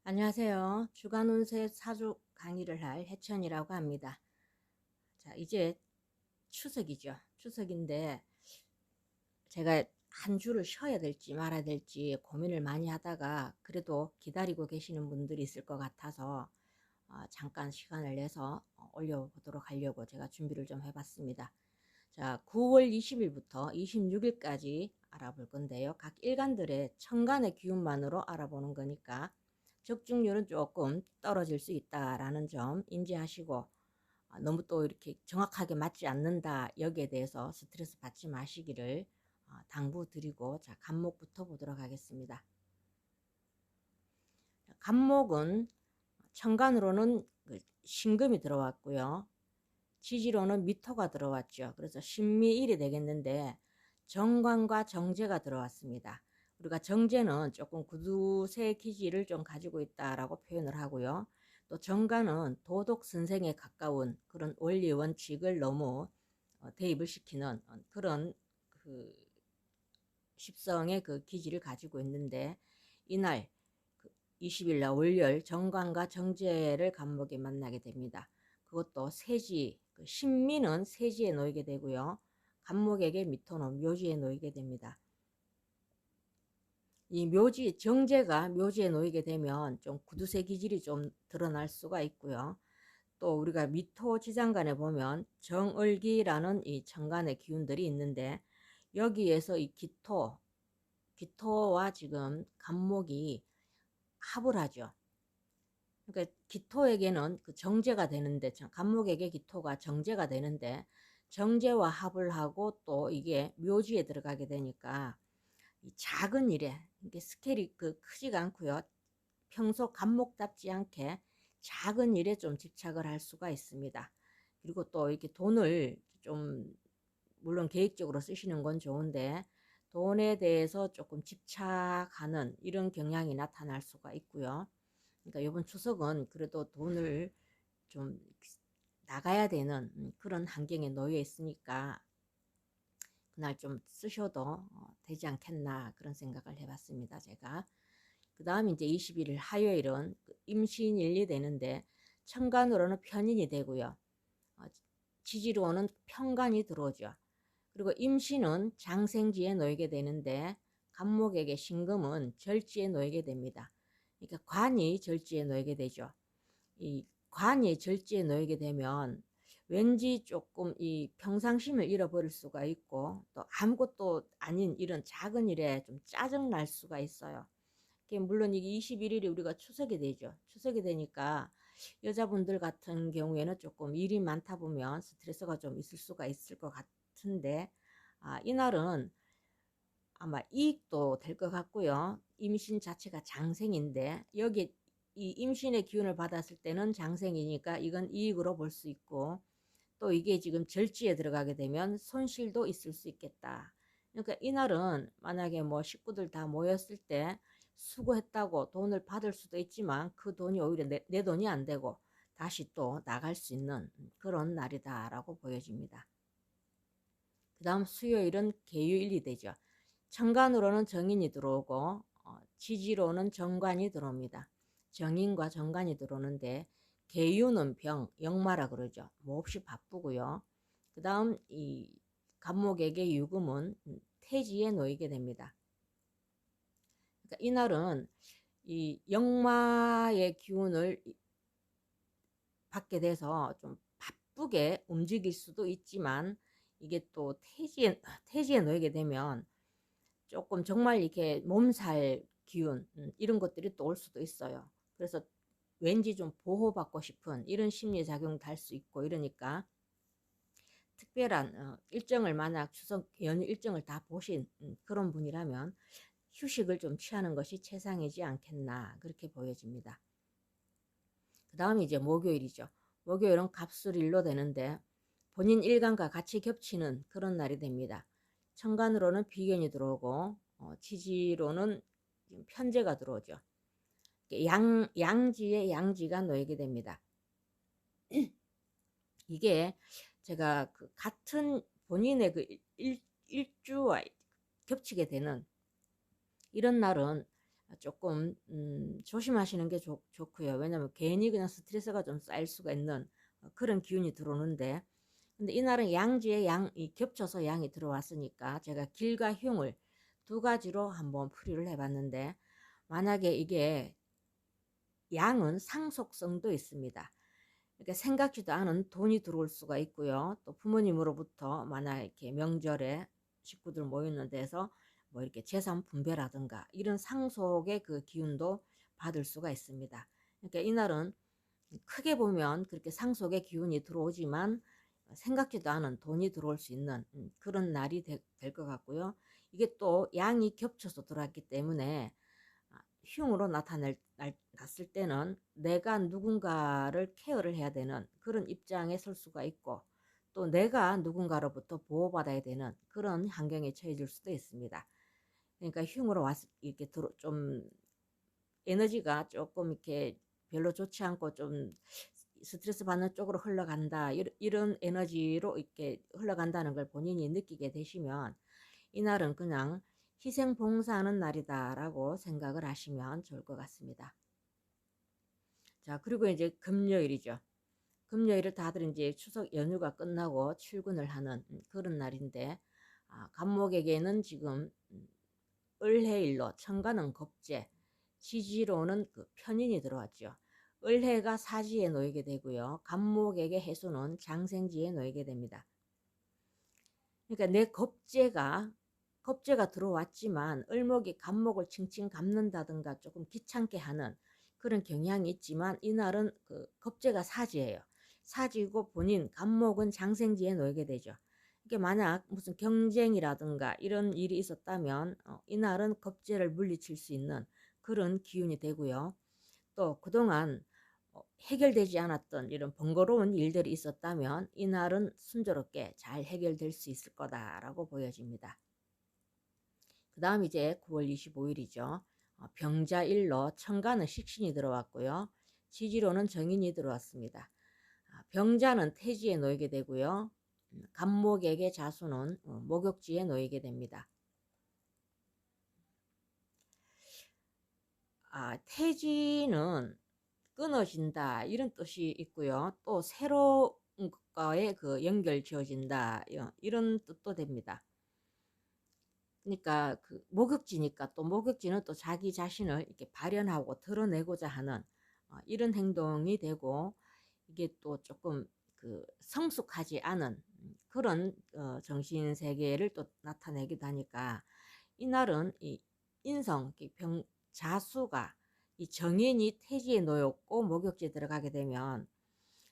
안녕하세요. 주간 운세 사주 강의를 할 해천이라고 합니다. 자, 이제 추석이죠. 추석인데 제가 한 주를 쉬어야 될지 말아야 될지 고민을 많이 하다가 그래도 기다리고 계시는 분들이 있을 것 같아서 잠깐 시간을 내서 올려보도록 하려고 제가 준비를 좀 해봤습니다. 자, 9월 20일부터 26일까지 알아볼 건데요. 각 일간들의 천간의 기운만으로 알아보는 거니까 적중률은 조금 떨어질 수 있다라는 점 인지하시고 너무 또 이렇게 정확하게 맞지 않는다 여기에 대해서 스트레스 받지 마시기를 당부드리고, 자, 간목부터 보도록 하겠습니다. 간목은 천간으로는 신금이 들어왔고요. 지지로는 미토가 들어왔죠. 그래서 신미일이 되겠는데 정관과 정제가 들어왔습니다. 우리가 정제는 조금 구두쇠 기질을 좀 가지고 있다라고 표현을 하고요. 또 정관은 도덕 선생에 가까운 그런 원리 원칙을 너무 대입을 시키는 그런 그 십성의 그 기질을 가지고 있는데, 이날 20일 날 월요일 정관과 정제를 간목에 만나게 됩니다. 그것도 세지, 신미는 세지에 놓이게 되고요. 간목에게 미토는 묘지에 놓이게 됩니다. 이 묘지, 정제가 묘지에 놓이게 되면 좀 구두쇠 기질이 좀 드러날 수가 있고요. 또 우리가 미토 지장간에 보면 정을기라는 이 천간의 기운들이 있는데, 여기에서 이 기토와 지금 간목이 합을 하죠. 그러니까 기토에게는 그 정제가 되는데, 간목에게 기토가 정제가 되는데, 정제와 합을 하고 또 이게 묘지에 들어가게 되니까 이 작은 일에, 이게 스케일이 크지가 않고요. 평소 간목답지 않게 작은 일에 좀 집착을 할 수가 있습니다. 그리고 또 이렇게 돈을 좀, 물론 계획적으로 쓰시는 건 좋은데 돈에 대해서 조금 집착하는 이런 경향이 나타날 수가 있고요. 그러니까 이번 추석은 그래도 돈을 좀 나가야 되는 그런 환경에 놓여 있으니까 그날 좀 쓰셔도 되지 않겠나 그런 생각을 해봤습니다, 제가. 그 다음 이제 21일 화요일은 임신일이 되는데 천간으로는 편인이 되고요. 지지로는 편관이 들어오죠. 그리고 임신은 장생지에 놓이게 되는데 간목에게 신금은 절지에 놓이게 됩니다. 그러니까 관이 절지에 놓이게 되죠. 이 관이 절지에 놓이게 되면 왠지 조금 이 평상심을 잃어버릴 수가 있고, 또 아무것도 아닌 이런 작은 일에 좀 짜증 날 수가 있어요. 물론 이게 21일이 우리가 추석이 되죠. 추석이 되니까 여자분들 같은 경우에는 조금 일이 많다 보면 스트레스가 좀 있을 수가 있을 것 같은데, 이날은 아마 이익도 될 것 같고요. 임신 자체가 장생인데 여기 이 임신의 기운을 받았을 때는 장생이니까 이건 이익으로 볼 수 있고, 또 이게 지금 절지에 들어가게 되면 손실도 있을 수 있겠다. 그러니까 이날은 만약에 뭐 식구들 다 모였을 때 수고했다고 돈을 받을 수도 있지만 그 돈이 오히려 내 돈이 안 되고 다시 또 나갈 수 있는 그런 날이다라고 보여집니다. 그 다음 수요일은 개유일이 되죠. 천간으로는 정인이 들어오고 지지로는 정관이 들어옵니다. 정인과 정관이 들어오는데 개유는 병, 역마라 그러죠. 몹시 바쁘고요. 그 다음 이 간목에게 유금은 태지에 놓이게 됩니다. 그러니까 이날은 이 역마의 기운을 받게 돼서 좀 바쁘게 움직일 수도 있지만, 이게 또 태지에 놓이게 되면 조금 정말 이렇게 몸살 기운 이런 것들이 또 올 수도 있어요. 그래서 왠지 좀 보호받고 싶은 이런 심리 작용도 할 수 있고, 이러니까 특별한 일정을, 만약 추석 연휴 일정을 다 보신 그런 분이라면 휴식을 좀 취하는 것이 최상이지 않겠나 그렇게 보여집니다. 그 다음이 이제 목요일이죠. 목요일은 갑술일로 되는데 본인 일간과 같이 겹치는 그런 날이 됩니다. 천간으로는 비견이 들어오고 지지로는 편제가 들어오죠. 양지에 양지가 놓이게 됩니다. 이게 제가 그 같은 본인의 그 일주와 겹치게 되는 이런 날은 조금 조심하시는 게 좋고요. 왜냐면 괜히 그냥 스트레스가 좀 쌓일 수가 있는 그런 기운이 들어오는데, 근데 이날은 양지에 양이 겹쳐서 양이 들어왔으니까 제가 길과 흉을 두 가지로 한번 풀이를 해봤는데, 만약에 이게 양은 상속성도 있습니다. 그러니까 생각지도 않은 돈이 들어올 수가 있고요. 또 부모님으로부터 만약 이렇게 명절에 식구들 모이는 데서 뭐 이렇게 재산 분배라든가 이런 상속의 그 기운도 받을 수가 있습니다. 그러니까 이날은 크게 보면 그렇게 상속의 기운이 들어오지만 생각지도 않은 돈이 들어올 수 있는 그런 날이 될 것 같고요. 이게 또 양이 겹쳐서 들어왔기 때문에 흉으로 났을 때는 내가 누군가를 케어를 해야 되는 그런 입장에 설 수가 있고, 또 내가 누군가로부터 보호받아야 되는 그런 환경에 처해질 수도 있습니다. 그러니까 흉으로 이렇게 좀 에너지가 조금 이렇게 별로 좋지 않고 좀 스트레스 받는 쪽으로 흘러간다, 이런 에너지로 이렇게 흘러간다는 걸 본인이 느끼게 되시면 이날은 그냥 희생 봉사하는 날이다라고 생각을 하시면 좋을 것 같습니다. 자, 그리고 이제 금요일이죠. 금요일을 다들 이제 추석 연휴가 끝나고 출근을 하는 그런 날인데, 간목에게는 지금 을해일로 천간은 겁재, 지지로는 그 편인이 들어왔죠. 을해가 사지에 놓이게 되고요. 간목에게 해수는 장생지에 놓이게 됩니다. 그러니까 내 겁재가 들어왔지만 을목이 간목을 칭칭 감는다든가 조금 귀찮게 하는 그런 경향이 있지만, 이날은 그 겁재가 사지예요. 사지고 본인 간목은 장생지에 놓이게 되죠. 이게 만약 무슨 경쟁이라든가 이런 일이 있었다면 이날은 겁재를 물리칠 수 있는 그런 기운이 되고요. 또 그동안 해결되지 않았던 이런 번거로운 일들이 있었다면 이날은 순조롭게 잘 해결될 수 있을 거다라고 보여집니다. 그 다음 이제 9월 25일이죠. 병자일로 천간은 식신이 들어왔고요. 지지로는 정인이 들어왔습니다. 병자는 태지에 놓이게 되고요. 간목에게 자수는 목욕지에 놓이게 됩니다. 태지는 끊어진다 이런 뜻이 있고요. 또 새로운 것과의 그 연결 지어진다 이런 뜻도 됩니다. 그러니까 그 목욕지니까 또 목욕지는 또 자기 자신을 이렇게 발현하고 드러내고자 하는 이런 행동이 되고, 이게 또 조금 그 성숙하지 않은 그런 정신 세계를 또 나타내기도 하니까, 이날은 이 인성 자수가 이 정인이 태지에 놓였고 목욕지에 들어가게 되면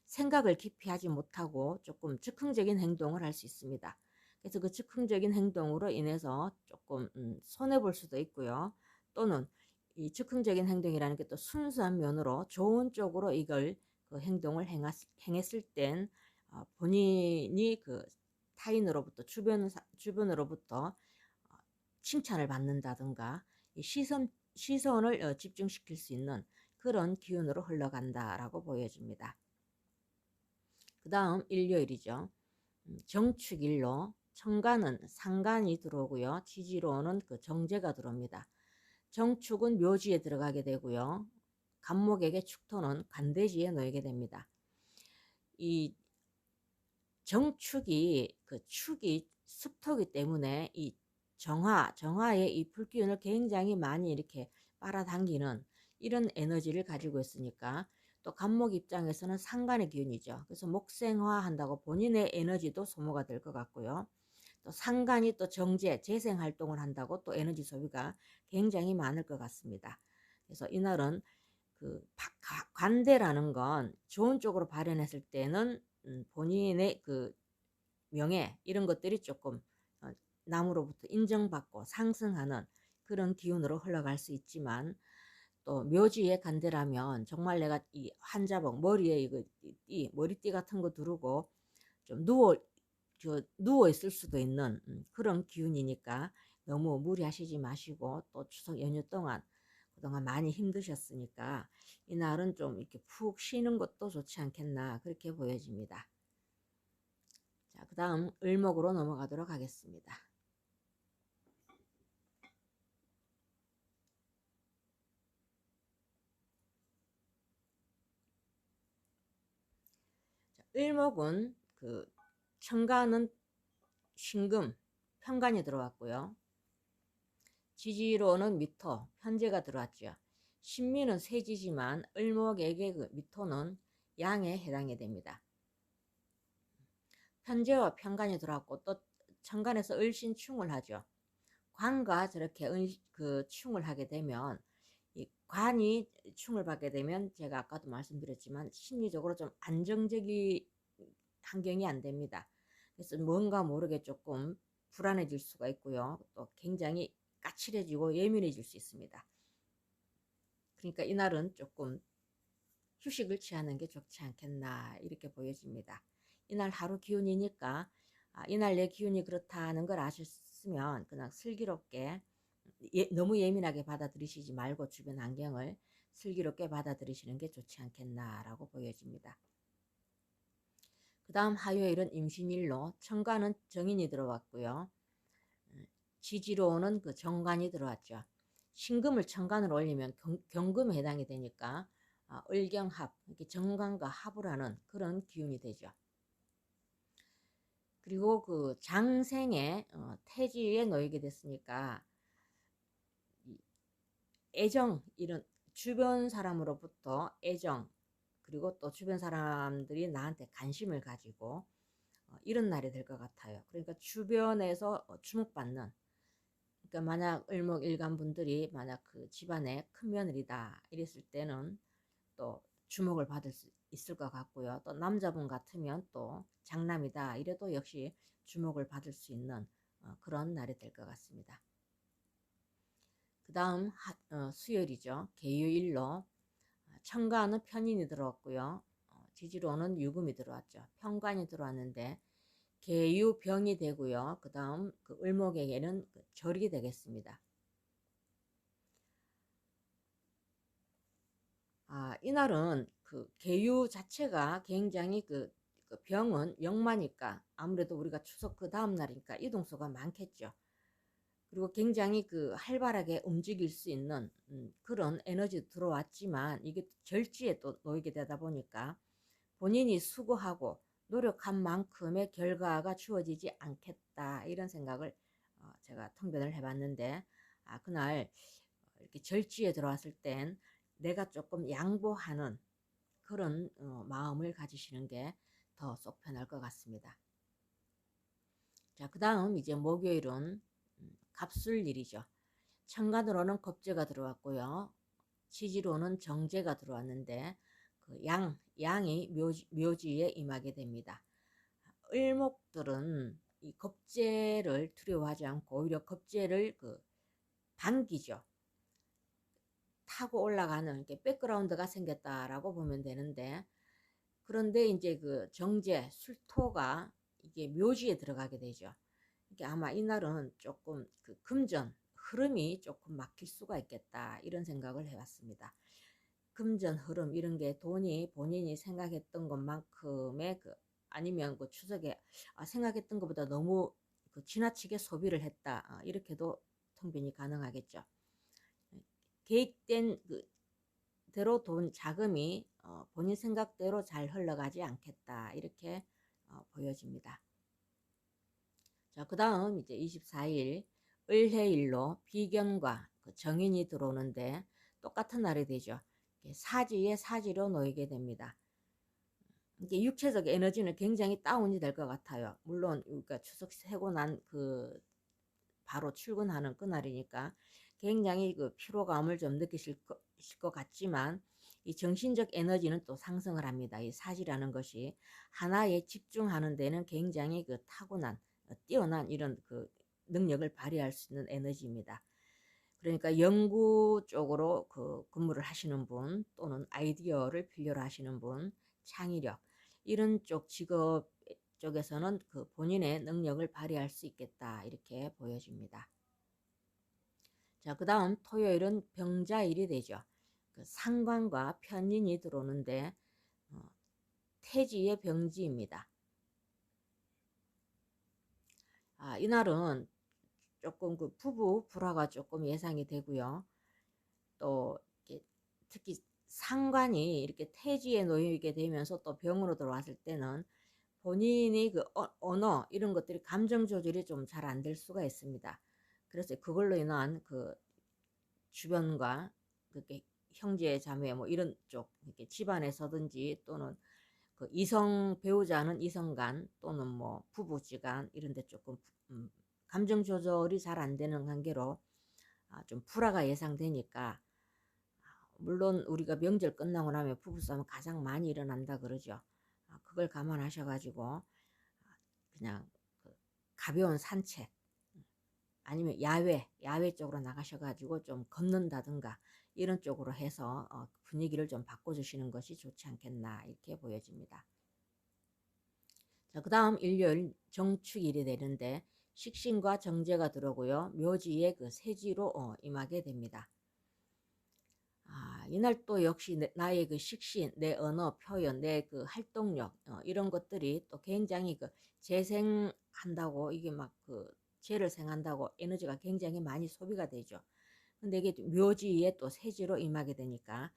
생각을 깊이 하지 못하고 조금 즉흥적인 행동을 할 수 있습니다. 그래서 그 즉흥적인 행동으로 인해서 조금 손해볼 수도 있고요. 또는 이 즉흥적인 행동이라는 게 또 순수한 면으로 좋은 쪽으로 이걸 그 행동을 행했을 땐 본인이 그 타인으로부터 주변으로부터 칭찬을 받는다든가 시선을 집중시킬 수 있는 그런 기운으로 흘러간다라고 보여집니다. 그 다음 일요일이죠. 정축일로 천간은 상간이 들어오고요. 지지로는 그 정제가 들어옵니다. 정축은 묘지에 들어가게 되고요. 간목에게 축토는 간대지에 놓이게 됩니다. 이 정축이 그 축이 습토기 때문에 이 정화의 이 불기운을 굉장히 많이 이렇게 빨아당기는 이런 에너지를 가지고 있으니까, 또 간목 입장에서는 상간의 기운이죠. 그래서 목생화한다고 본인의 에너지도 소모가 될 것 같고요. 또 상간이 또 재생 활동을 한다고 또 에너지 소비가 굉장히 많을 것 같습니다. 그래서 이날은 그 관대라는 건 좋은 쪽으로 발현했을 때는 본인의 그 명예 이런 것들이 조금 남으로부터 인정받고 상승하는 그런 기운으로 흘러갈 수 있지만, 또 묘지의 간대라면 정말 내가 이 환자복 머리에 이 머리띠 같은 거 두르고 좀 누워 있을 수도 있는 그런 기운이니까 너무 무리하시지 마시고, 또 추석 연휴 동안 그동안 많이 힘드셨으니까 이날은 좀 이렇게 푹 쉬는 것도 좋지 않겠나 그렇게 보여집니다. 자, 그 다음 을목으로 넘어가도록 하겠습니다. 을목은 그 천간은 신금, 편관이 들어왔고요. 지지로는 미토, 편제가 들어왔죠. 신미는 세지지만 을목에게 그 미토는 양에 해당이 됩니다. 편제와 편관이 들어왔고 또 천간에서 을신충을 하죠. 관과 저렇게 충을 하게 되면 이 관이 충을 받게 되면 제가 아까도 말씀드렸지만 심리적으로 좀 안정적인 환경이 안 됩니다. 그래서 뭔가 모르게 조금 불안해질 수가 있고요. 또 굉장히 까칠해지고 예민해질 수 있습니다. 그러니까 이날은 조금 휴식을 취하는 게 좋지 않겠나 이렇게 보여집니다. 이날 하루 기운이니까 이날 내 기운이 그렇다는 걸 아셨으면 그냥 슬기롭게 너무 예민하게 받아들이시지 말고 주변 환경을 슬기롭게 받아들이시는 게 좋지 않겠나라고 보여집니다. 그 다음 화요일은 임신일로 천간은 정인이 들어왔고요. 지지로는 그 정관이 들어왔죠. 신금을 천간으로 올리면 경금에 해당이 되니까 을경합, 이렇게 정관과 합을 하는 그런 기운이 되죠. 그리고 그 장생에 태지에 놓이게 됐으니까 애정, 이런 주변 사람으로부터 애정, 그리고 또 주변 사람들이 나한테 관심을 가지고 이런 날이 될 것 같아요. 그러니까 주변에서 주목받는, 그러니까 만약 을목일간 분들이 만약 그 집안에 큰 며느리다 이랬을 때는 또 주목을 받을 수 있을 것 같고요. 또 남자분 같으면 또 장남이다 이래도 역시 주목을 받을 수 있는 그런 날이 될 것 같습니다. 그 다음 수요일이죠. 개유일로 천간은 편인이 들어왔고요. 지지로는 유금이 들어왔죠. 편관이 들어왔는데 개유병이 되고요. 그 다음 그 을목에게는 그 절이 되겠습니다. 이날은 그 개유 자체가 굉장히 그 병은 역마니까 아무래도 우리가 추석 그 다음 날이니까 이동수가 많겠죠. 그리고 굉장히 그 활발하게 움직일 수 있는 그런 에너지 들어왔지만 이게 절지에 또 놓이게 되다 보니까 본인이 수고하고 노력한 만큼의 결과가 주어지지 않겠다 이런 생각을 제가 통변을 해봤는데 그날 이렇게 절지에 들어왔을 땐 내가 조금 양보하는 그런 마음을 가지시는 게 더 속 편할 것 같습니다. 자, 그 다음 이제 목요일은 갑술일이죠. 천간으로는 겁재가 들어왔고요. 지지로는 정제가 들어왔는데 그 양이 묘지에 임하게 됩니다. 을목들은 이 겁재를 두려워하지 않고 오히려 겁재를 그 반기죠. 타고 올라가는 게 백그라운드가 생겼다라고 보면 되는데, 그런데 이제 그 정제 술토가 이게 묘지에 들어가게 되죠. 이게 아마 이날은 조금 그 금전 흐름이 조금 막힐 수가 있겠다 이런 생각을 해봤습니다. 금전 흐름 이런 게 돈이 본인이 생각했던 것만큼의 그 아니면 그 추석에 생각했던 것보다 너무 그 지나치게 소비를 했다 이렇게도 통변이 가능하겠죠. 계획된 그 대로 돈 자금이 본인 생각대로 잘 흘러가지 않겠다 이렇게 보여집니다. 자, 그 다음 이제 24일 을해일로 비견과 그 정인이 들어오는데 똑같은 날이 되죠. 사지에 사지로 놓이게 됩니다. 이게 육체적 에너지는 굉장히 다운이 될 것 같아요. 물론 그러니까 추석 세고 난 그 바로 출근하는 그날이니까 굉장히 그 피로감을 좀 느끼실 것 같지만 이 정신적 에너지는 또 상승을 합니다. 이 사지라는 것이 하나에 집중하는 데는 굉장히 그 타고난 뛰어난 이런 그 능력을 발휘할 수 있는 에너지입니다. 그러니까 연구 쪽으로 그 근무를 하시는 분 또는 아이디어를 필요로 하시는 분, 창의력 이런 쪽 직업 쪽에서는 그 본인의 능력을 발휘할 수 있겠다 이렇게 보여집니다. 자, 그 다음 토요일은 병자일이 되죠. 그 상관과 편인이 들어오는데 태지의 병지입니다. 이날은 조금 그 부부 불화가 조금 예상이 되고요. 또 특히 상관이 이렇게 태지에 놓이게 되면서 또 병으로 들어왔을 때는 본인이 그 언어 이런 것들이 감정 조절이 좀 잘 안 될 수가 있습니다. 그래서 그걸로 인한 그 주변과 그렇게 형제 자매 뭐 이런 쪽 이렇게 집안에서든지 또는 그 이성 배우자는 이성 간 또는 뭐 부부지간 이런 데 조금 감정 조절이 잘 안 되는 관계로 좀 불화가 예상되니까, 물론 우리가 명절 끝나고 나면 부부싸움 가장 많이 일어난다 그러죠. 그걸 감안하셔가지고 그냥 그 가벼운 산책 아니면 야외 쪽으로 나가셔가지고 좀 걷는다든가 이런 쪽으로 해서 분위기를 좀 바꿔주시는 것이 좋지 않겠나 이렇게 보여집니다. 자, 그 다음 일요일 정축일이 되는데 식신과 정제가 들어오고요. 묘지에 그 세지로 임하게 됩니다. 이날 또 역시 나의 그 식신, 내 언어, 표현, 내 그 활동력 이런 것들이 또 굉장히 그 재생한다고, 이게 막 그 재를 생한다고 에너지가 굉장히 많이 소비가 되죠. 근데 이게 묘지에 또 세지로 임하게 되니까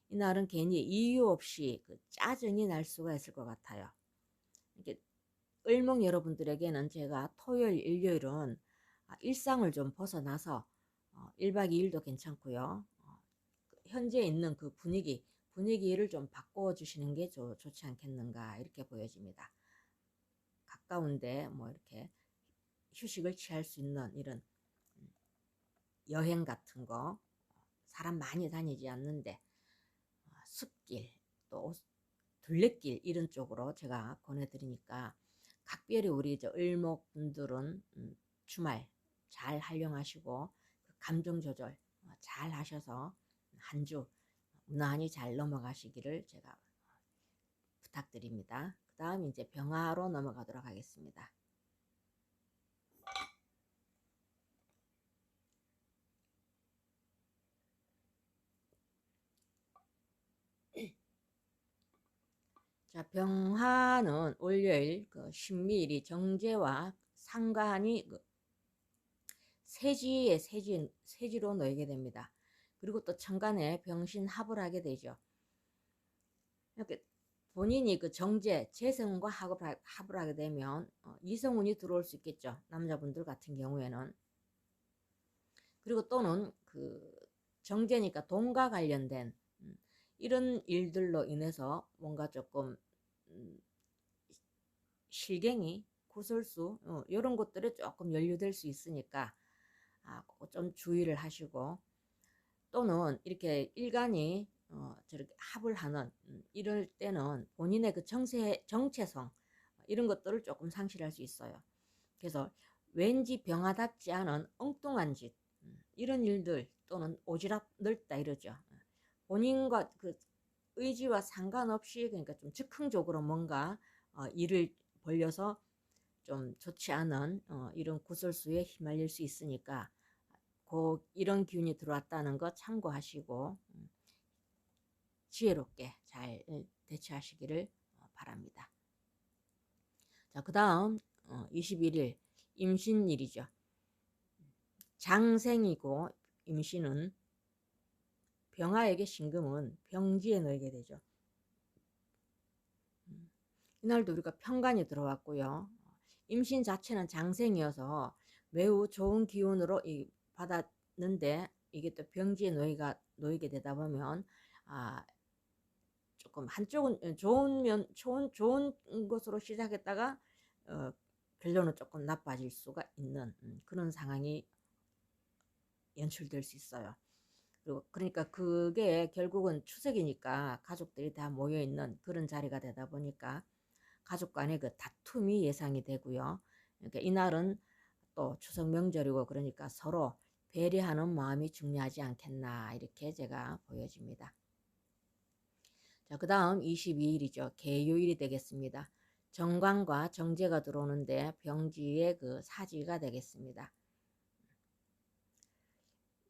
이날은 괜히 이유 없이 그 짜증이 날 수가 있을 것 같아요. 이게 을목 여러분들에게는 제가 토요일, 일요일은 일상을 좀 벗어나서 1박 2일도 괜찮고요. 현재 있는 그 분위기를 좀 바꿔주시는 게 좋지 않겠는가 이렇게 보여집니다. 가까운데 뭐 이렇게 휴식을 취할 수 있는 이런 여행 같은 거, 사람 많이 다니지 않는데 숲길 또 둘레길 이런 쪽으로 제가 권해드리니까 각별히 우리 을목분들은 주말 잘 활용하시고 그 감정 조절 잘 하셔서 한 주 무난히 잘 넘어가시기를 제가 부탁드립니다. 그 다음 이제 병화로 넘어가도록 하겠습니다. 자, 병화는 월요일 그 신미일이 정제와 상관이 그 세지로 놓이게 됩니다. 그리고 또 천간에 병신합을 하게 되죠. 이렇게 본인이 그 재성운과 합을 하게 되면 이성운이 들어올 수 있겠죠. 남자분들 같은 경우에는. 그리고 또는 그 정제니까 돈과 관련된 이런 일들로 인해서 뭔가 조금 실갱이, 구설수 이런 것들에 조금 연루될 수 있으니까 좀 주의를 하시고, 또는 이렇게 일간이 저렇게 합을 하는 이럴 때는 본인의 그 정체성 이런 것들을 조금 상실할 수 있어요. 그래서 왠지 병화답지 않은 엉뚱한 짓 이런 일들 또는 오지랖 넓다 이러죠. 본인과 그 의지와 상관없이, 그러니까 좀 즉흥적으로 뭔가 일을 벌려서 좀 좋지 않은 이런 구설수에 휘말릴 수 있으니까 이런 기운이 들어왔다는 거 참고하시고 지혜롭게 잘 대처하시기를 바랍니다. 자, 그 다음 21일 임신일이죠. 장생이고 임신은 병화에게 신금은 병지에 놓이게 되죠. 이날도 우리가 편관이 들어왔고요. 임신 자체는 장생이어서 매우 좋은 기운으로 받았는데, 이게 또 병지에 놓이게 되다 보면 조금 한쪽은 좋은 것으로 시작했다가 결론은 조금 나빠질 수가 있는 그런 상황이 연출될 수 있어요. 그러니까 그게 결국은 추석이니까 가족들이 다 모여 있는 그런 자리가 되다 보니까 가족 간의 그 다툼이 예상이 되고요. 그러니까 이날은 또 추석 명절이고 그러니까 서로 배려하는 마음이 중요하지 않겠나 이렇게 제가 보여집니다. 자, 그 다음 22일이죠. 개요일이 되겠습니다. 정관과 정제가 들어오는데 병지의 그 사지가 되겠습니다.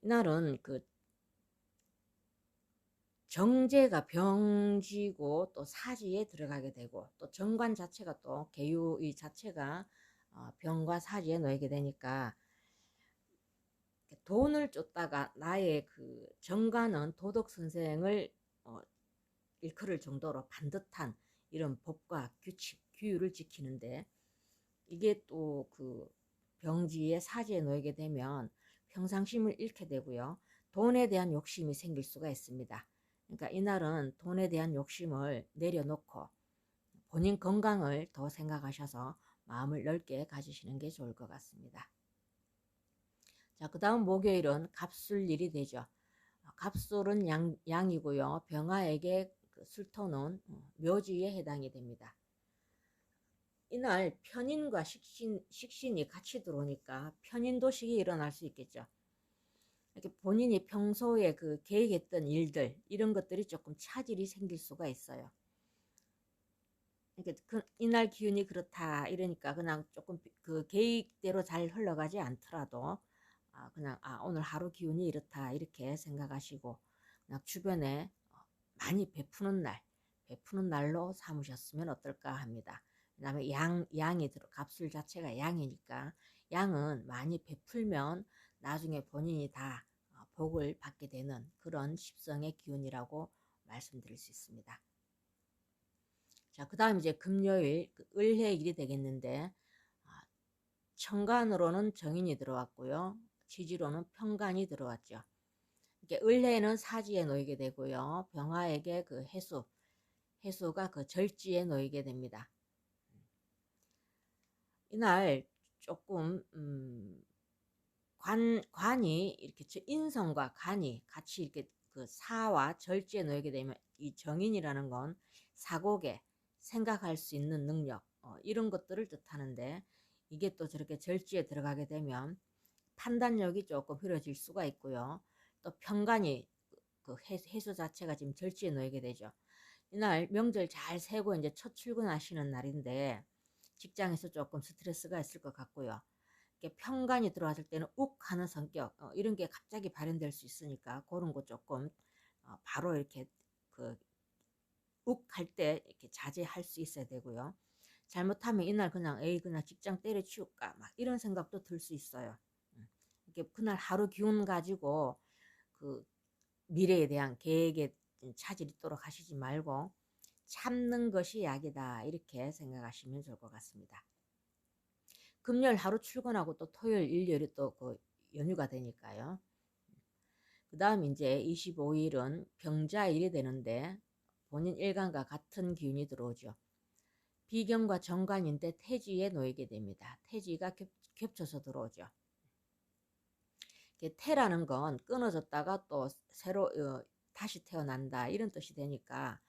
이날은 그 정제가 병지고 또 사지에 들어가게 되고, 또 정관 자체가 또 개요일 자체가 병과 사지에 놓이게 되니까 돈을 쫓다가 나의 그 정관은 도덕 선생을 일컬을 정도로 반듯한 이런 법과 규칙, 규율을 지키는데, 이게 또 그 병지의 사지에 놓이게 되면 평상심을 잃게 되고요. 돈에 대한 욕심이 생길 수가 있습니다. 그러니까 이날은 돈에 대한 욕심을 내려놓고 본인 건강을 더 생각하셔서 마음을 넓게 가지시는 게 좋을 것 같습니다. 자, 그 다음 목요일은 갑술일이 되죠. 갑술은 양이고요. 병화에게 그 술토는 묘지에 해당이 됩니다. 이날 편인과 식신이 같이 들어오니까 편인도식이 일어날 수 있겠죠. 이렇게 본인이 평소에 그 계획했던 일들, 이런 것들이 조금 차질이 생길 수가 있어요. 이렇게 이날 기운이 그렇다 이러니까 그냥 조금 그 계획대로 잘 흘러가지 않더라도 그냥 오늘 하루 기운이 이렇다 이렇게 생각하시고 그냥 주변에 많이 베푸는 날로 삼으셨으면 어떨까 합니다. 그다음에 양이 갑술 자체가 양이니까 양은 많이 베풀면 나중에 본인이 다 복을 받게 되는 그런 십성의 기운이라고 말씀드릴 수 있습니다. 자, 그 다음 이제 금요일 을해일이 되겠는데, 천간으로는 정인이 들어왔고요. 지지로는 편간이 들어왔죠. 이렇게 을해는 사지에 놓이게 되고요. 병화에게 그 해수가 그 절지에 놓이게 됩니다. 이날 조금 관이 이렇게 인성과 간이 같이 이렇게 그 사와 절지에 놓이게 되면 이 정인이라는 건 사고계, 생각할 수 있는 능력 이런 것들을 뜻하는데, 이게 또 저렇게 절지에 들어가게 되면 판단력이 조금 흐려질 수가 있고요. 또 편간이 그 해수 자체가 지금 절지에 놓이게 되죠. 이날 명절 잘 세고 이제 첫 출근하시는 날인데 직장에서 조금 스트레스가 있을 것 같고요. 이렇게 편간이 들어왔을 때는 욱 하는 성격 이런 게 갑자기 발현될 수 있으니까 그런 거 조금 바로 이렇게 그 욱 할 때 이렇게 자제할 수 있어야 되고요. 잘못하면 이날 그냥 그냥 직장 때려치울까 막 이런 생각도 들 수 있어요. 이렇게 그날 하루 기운 가지고 그 미래에 대한 계획에 차질 있도록 하시지 말고 참는 것이 약이다 이렇게 생각하시면 좋을 것 같습니다. 금요일 하루 출근하고 또 토요일, 일요일이 또 그 연휴가 되니까요. 그 다음 이제 25일은 병자일이 되는데 본인 일간과 같은 기운이 들어오죠. 비견과 정관인데 태지에 놓이게 됩니다. 태지가 겹쳐서 들어오죠. 태라는 건 끊어졌다가 또 새로 다시 태어난다 이런 뜻이 되니까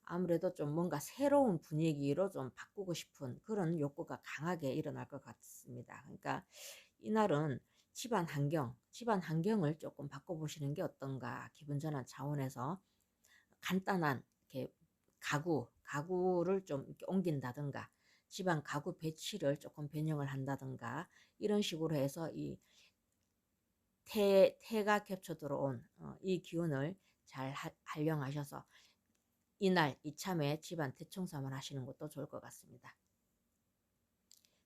아무래도 좀 뭔가 새로운 분위기로 좀 바꾸고 싶은 그런 욕구가 강하게 일어날 것 같습니다. 그러니까 이날은 집안 환경을 조금 바꿔보시는 게 어떤가, 기분 전환 차원에서 간단한 이렇게 가구를 좀 이렇게 옮긴다든가 집안 가구 배치를 조금 변형을 한다든가 이런 식으로 해서 이 태가 겹쳐 들어온 이 기운을 잘 활용하셔서 이날 이참에 집안 대청소 한번 하시는 것도 좋을 것 같습니다.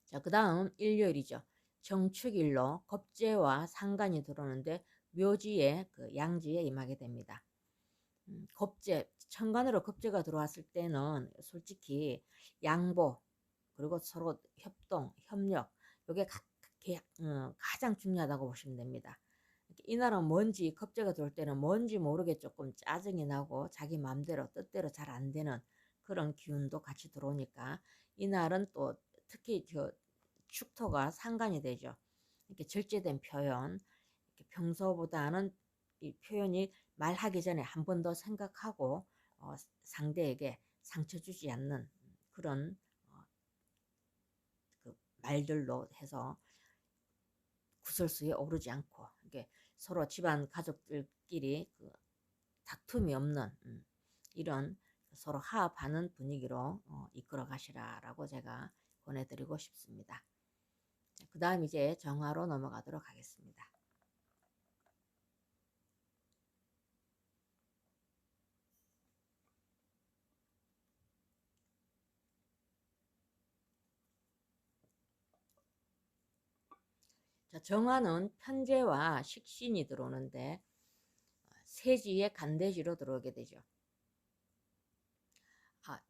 자, 그 다음 일요일이죠. 정축일로 겁재와 상간이 들어오는데 묘지에 그 양지에 임하게 됩니다. 겁재, 천간으로 겁재가 들어왔을 때는 솔직히 양보 그리고 서로 협동, 협력 이게 가장 중요하다고 보시면 됩니다. 이날은 뭔지 겁재가 들어올 때는 뭔지 모르게 조금 짜증이 나고 자기 마음대로 뜻대로 잘 안 되는 그런 기운도 같이 들어오니까 이날은 또 특히 저 축토가 상간이 되죠. 이렇게 절제된 표현, 이렇게 평소보다는 이 표현이 말하기 전에 한 번 더 생각하고 상대에게 상처 주지 않는 그런 그 말들로 해서 구설수에 오르지 않고 이게 서로 집안 가족들끼리 그 다툼이 없는 이런 서로 화합하는 분위기로 이끌어 가시라라고 제가 권해드리고 싶습니다. 그 다음 이제 정화로 넘어가도록 하겠습니다. 자, 정화는 편재와 식신이 들어오는데 세지에 간대지로 들어오게 되죠. 아,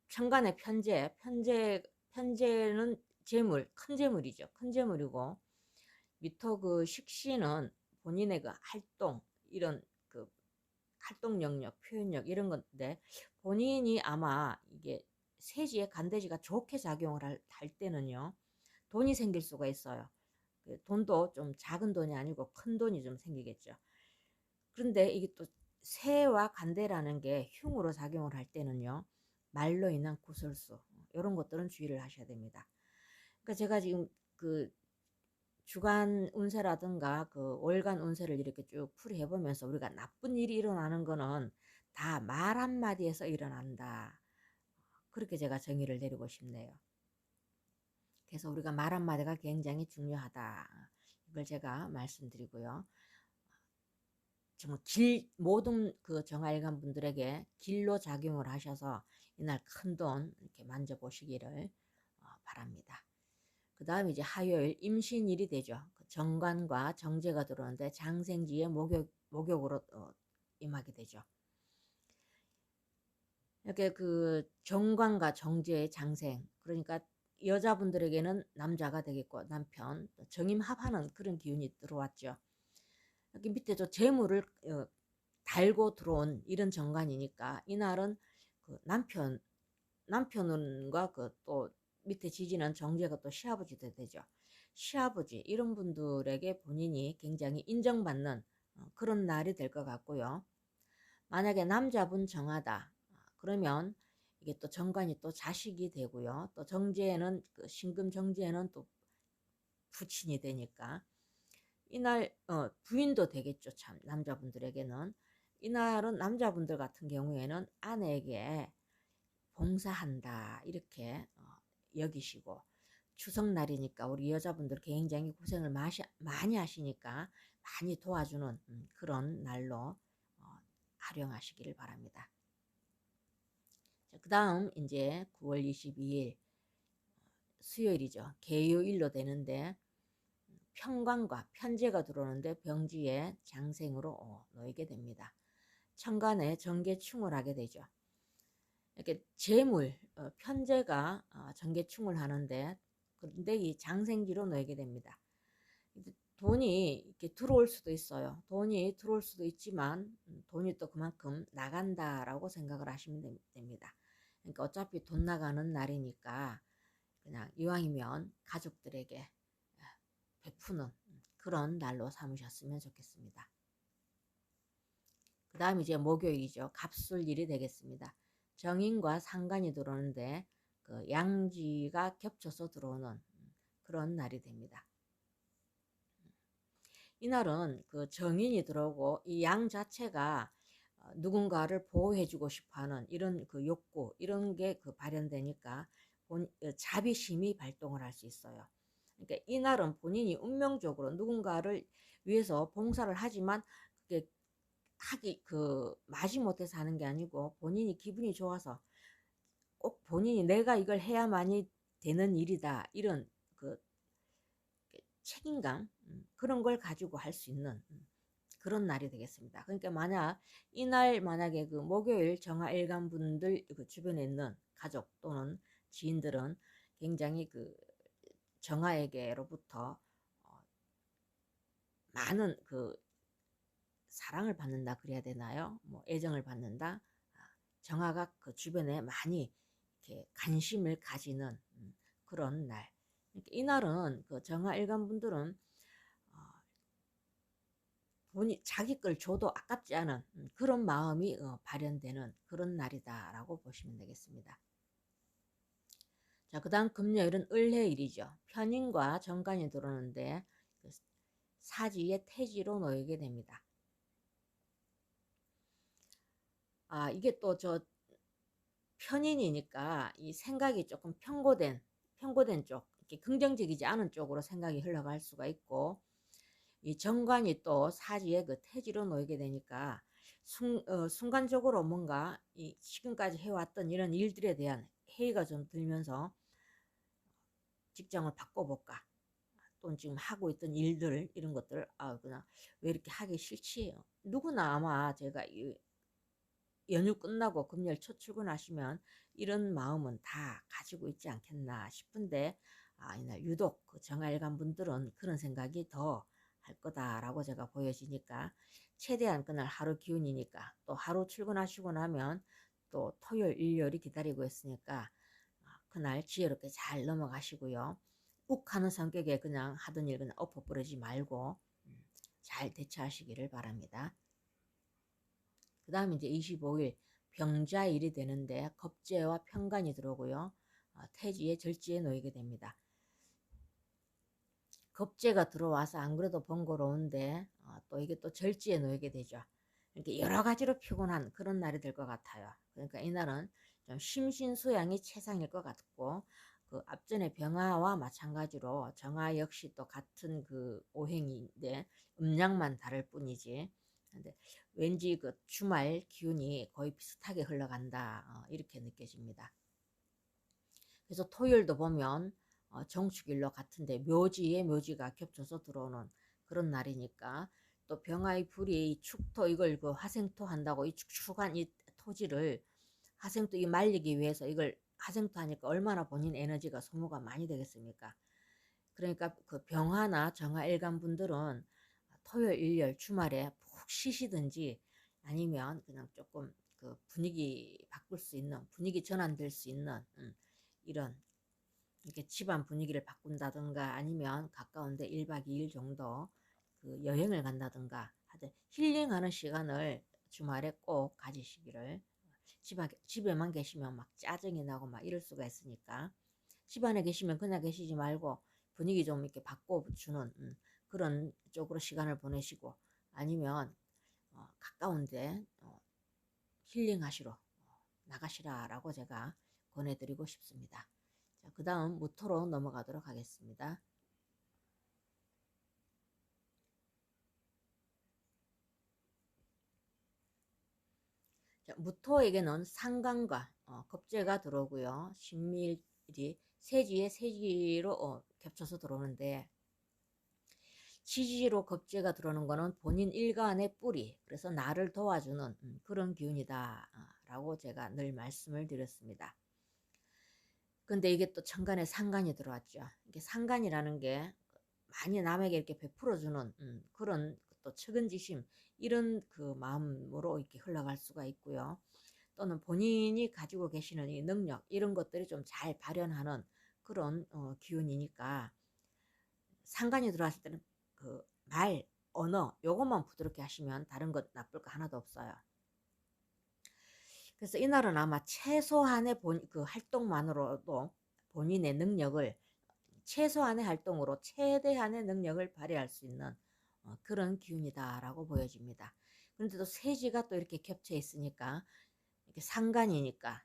천간의 편제는 재물, 큰 재물이죠. 큰 재물이고, 미토 그 식신은 본인의 그 활동, 이런 그 활동 영역, 표현력 이런 건데, 본인이 아마 이게 세지의 간대지가 좋게 작용을 할 때는요, 돈이 생길 수가 있어요. 그 돈도 좀 작은 돈이 아니고 큰 돈이 좀 생기겠죠. 그런데 이게 또 세와 간대라는 게 흉으로 작용을 할 때는요, 말로 인한 구설수 이런 것들은 주의를 하셔야 됩니다. 그러니까 제가 지금 그 주간 운세라든가 그 월간 운세를 이렇게 쭉 풀이해 보면서, 우리가 나쁜 일이 일어나는 거는 다 말 한마디에서 일어난다, 그렇게 제가 정의를 내리고 싶네요. 그래서 우리가 말 한마디가 굉장히 중요하다, 이걸 제가 말씀드리고요. 정말 모든 그 정화일관 분들에게 길로 작용을 하셔서 이날 큰 돈 이렇게 만져보시기를 바랍니다. 그 다음에 이제 화요일 임신일이 되죠. 그 정관과 정제가 들어오는데 장생지에 목욕으로 임하게 되죠. 이렇게 그 정관과 정제의 장생, 그러니까 여자분들에게는 남자가 되겠고 남편, 정임합하는 그런 기운이 들어왔죠. 여기 밑에 저 재물을 달고 들어온 이런 정관이니까, 이날은 그 남편과 그 또 밑에 지지는 정제가 또 시아버지도 되죠. 시아버지 이런 분들에게 본인이 굉장히 인정받는 그런 날이 될 것 같고요. 만약에 남자분 정하다 그러면 이게 또 정관이 또 자식이 되고요. 또 정제에는 그 신금 정제에는 또 부친이 되니까 이날 부인도 되겠죠. 참 남자분들에게는 이날은 남자분들 같은 경우에는 아내에게 봉사한다 이렇게 여기시고, 추석날이니까 우리 여자분들 굉장히 고생을 많이 하시니까 많이 도와주는 그런 날로 활용하시기를 바랍니다. 그 다음 이제 9월 22일 수요일이죠. 개요일로 되는데 편관과 편제가 들어오는데 병지에 장생으로 놓이게 됩니다. 천간에 정계충을 하게 되죠. 이렇게 재물, 편제가 정계충을 하는데, 그런데 이 장생지로 놓이게 됩니다. 돈이 이렇게 들어올 수도 있어요. 돈이 들어올 수도 있지만 돈이 또 그만큼 나간다라고 생각을 하시면 됩니다. 그러니까 어차피 돈 나가는 날이니까 그냥 이왕이면 가족들에게 베푸는 그런 날로 삼으셨으면 좋겠습니다. 그 다음 이제 목요일이죠. 갑술일이 되겠습니다. 정인과 상간이 들어오는데 그 양지가 겹쳐서 들어오는 그런 날이 됩니다. 이날은 그 정인이 들어오고 이 양 자체가 누군가를 보호해주고 싶어하는 이런 그 욕구, 이런 게 그 발현되니까 자비심이 발동을 할 수 있어요. 그러니까 이날은 본인이 운명적으로 누군가를 위해서 봉사를 하지만 그게 마지못해서 하는 게 아니고, 본인이 기분이 좋아서 꼭 본인이 내가 이걸 해야만이 되는 일이다, 이런 그 책임감, 그런 걸 가지고 할 수 있는 그런 날이 되겠습니다. 그러니까 이날 만약에 그 목요일 정화일간 분들 그 주변에 있는 가족 또는 지인들은 굉장히 그 정화에게로부터 많은 그 사랑을 받는다 그래야 되나요? 뭐 애정을 받는다. 정화가 그 주변에 많이 이렇게 관심을 가지는 그런 날. 그러니까 이날은 그 정화 일간 분들은 자기 걸 줘도 아깝지 않은 그런 마음이 발현되는 그런 날이다라고 보시면 되겠습니다. 자, 그 다음 금요일은 을해일이죠. 편인과 정관이 들어오는데 그 사지의 태지로 놓이게 됩니다. 이게 또 편인이니까 이 생각이 조금 편고된 쪽, 이렇게 긍정적이지 않은 쪽으로 생각이 흘러갈 수가 있고, 이 정관이 또 사지의 그 태지로 놓이게 되니까 순간적으로 뭔가 이 지금까지 해왔던 이런 일들에 대한 회의가 좀 들면서 직장을 바꿔볼까, 또는 지금 하고 있던 일들 이런 것들 그냥 왜 이렇게 하기 싫지, 누구나 아마 제가 연휴 끝나고 금요일 첫 출근하시면 이런 마음은 다 가지고 있지 않겠나 싶은데, 이날 유독 그 정활관 분들은 그런 생각이 더 할 거다라고 제가 보여지니까, 최대한 그날 하루 기운이니까, 또 하루 출근하시고 나면 또 토요일 일요일이 기다리고 있으니까 그날 지혜롭게 잘 넘어가시고요. 욱하는 성격에 그냥 하던 일 그냥 엎어버리지 말고 잘 대처하시기를 바랍니다. 그 다음에 이제 25일 병자일이 되는데 겁재와 편관이 들어오고요. 태지에 절지에 놓이게 됩니다. 겁재가 들어와서 안 그래도 번거로운데 또 이게 또 절지에 놓이게 되죠. 이렇게 여러 가지로 피곤한 그런 날이 될 것 같아요. 그러니까 이날은 좀 심신수양이 최상일 것 같고, 그 앞전에 병화와 마찬가지로 정화 역시 또 같은 그 오행인데 음양만 다를 뿐이지. 근데 왠지 그 주말 기운이 거의 비슷하게 흘러간다, 이렇게 느껴집니다. 그래서 토요일도 보면 정축일로 같은데 묘지에 묘지가 겹쳐서 들어오는 그런 날이니까, 또 병화의 불이 축토 이걸 그 화생토 한다고 이 축축한 이 토지를 화생토 이 말리기 위해서 이걸 화생토 하니까 얼마나 본인 에너지가 소모가 많이 되겠습니까? 그러니까 그 병화나 정화 일간 분들은 토요일 일요일 주말에 푹 쉬시든지, 아니면 그냥 조금 그 분위기 바꿀 수 있는, 분위기 전환될 수 있는 이런 이렇게 집안 분위기를 바꾼다든가, 아니면 가까운데 1박 2일 정도 그 여행을 간다든가 하여튼 힐링하는 시간을 주말에 꼭 가지시기를. 집에만 계시면 막 짜증이 나고 막 이럴 수가 있으니까, 집안에 계시면 그냥 계시지 말고 분위기 좀 이렇게 바꿔주는 그런 쪽으로 시간을 보내시고, 아니면 가까운데 힐링하시러 나가시라라고 제가 권해드리고 싶습니다. 자, 그 다음 무토로 넘어가도록 하겠습니다. 자, 무토에게는 상관과 겁재가 들어오고요. 신밀이 세지에 세지로 겹쳐서 들어오는데, 지지로 겁재가 들어오는 거는 본인 일간의 뿌리, 그래서 나를 도와주는 그런 기운이다 라고 제가 늘 말씀을 드렸습니다. 근데 이게 또 천간에 상간이 들어왔죠. 이게 상간이라는 게 많이 남에게 이렇게 베풀어주는 그런 또 측은지심, 이런 그 마음으로 이렇게 흘러갈 수가 있고요. 또는 본인이 가지고 계시는 이 능력, 이런 것들이 좀 잘 발현하는 그런 기운이니까, 상간이 들어왔을 때는 그 말, 언어 요것만 부드럽게 하시면 다른 것 나쁠 거 하나도 없어요. 그래서 이날은 아마 최소한의 그 활동만으로도 본인의 능력을, 최소한의 활동으로 최대한의 능력을 발휘할 수 있는 그런 기운이다라고 보여집니다. 그런데 또 세지가 또 이렇게 겹쳐 있으니까, 이렇게 상간이니까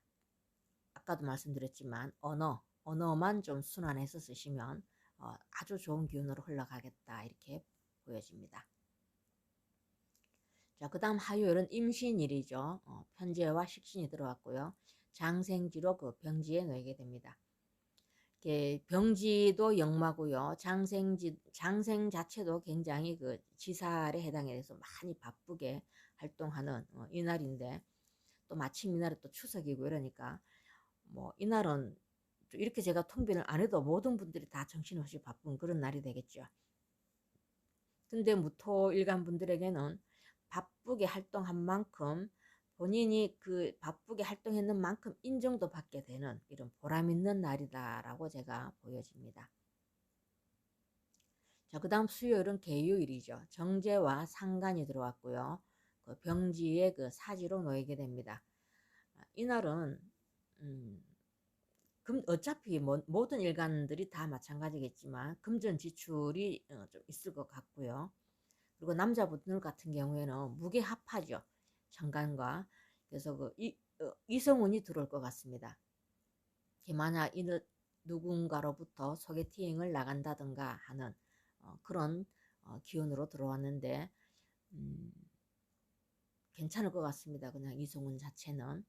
아까도 말씀드렸지만 언어만 좀 순환해서 쓰시면 아주 좋은 기운으로 흘러가겠다, 이렇게 보여집니다. 자, 그 다음 화요일은 임신일이죠. 편재와 식신이 들어왔고요. 장생지로 그 병지에 놓이게 됩니다. 병지도 역마고요. 장생 자체도 굉장히 그 지살에 해당해 서 많이 바쁘게 활동하는 이날인데, 또 마침 이날은 또 추석이고 이러니까 뭐 이날은 이렇게 제가 통비를 안 해도 모든 분들이 다 정신없이 바쁜 그런 날이 되겠죠. 근데 무토 일간 분들에게는 바쁘게 활동한 만큼 본인이 그 바쁘게 활동했는 만큼 인정도 받게 되는 이런 보람 있는 날이다라고 제가 보여집니다. 자, 그 다음 수요일은 개유일이죠. 정제와 상간이 들어왔고요. 그 병지의 그 사지로 놓이게 됩니다. 이날은 어차피 모든 일간들이 다 마찬가지겠지만 금전 지출이 좀 있을 것 같고요. 그리고 남자분들 같은 경우에는 무게합하죠. 정관과. 그래서 이성운이 들어올 것 같습니다. 만약 누군가로부터 소개팅을 나간다든가 하는 그런 기운으로 들어왔는데, 괜찮을 것 같습니다. 그냥 이성운 자체는.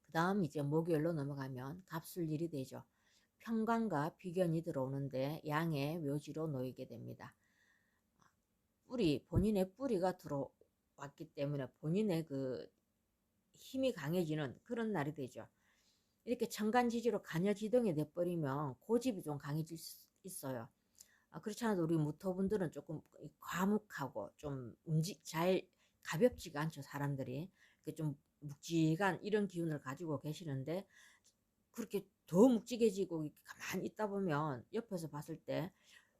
그 다음 이제 목요일로 넘어가면 갑술일이 되죠. 편관과 비견이 들어오는데 양의 묘지로 놓이게 됩니다. 본인의 뿌리가 왔기 때문에 본인의 그 힘이 강해지는 그런 날이 되죠. 이렇게 천간지지로 간여지동이 돼버리면 고집이 좀 강해질 수 있어요. 그렇지 않아도 우리 무토분들은 조금 과묵하고 좀 잘 가볍지가 않죠. 사람들이 좀 묵직한 이런 기운을 가지고 계시는데, 그렇게 더 묵직해지고 가만히 있다 보면 옆에서 봤을 때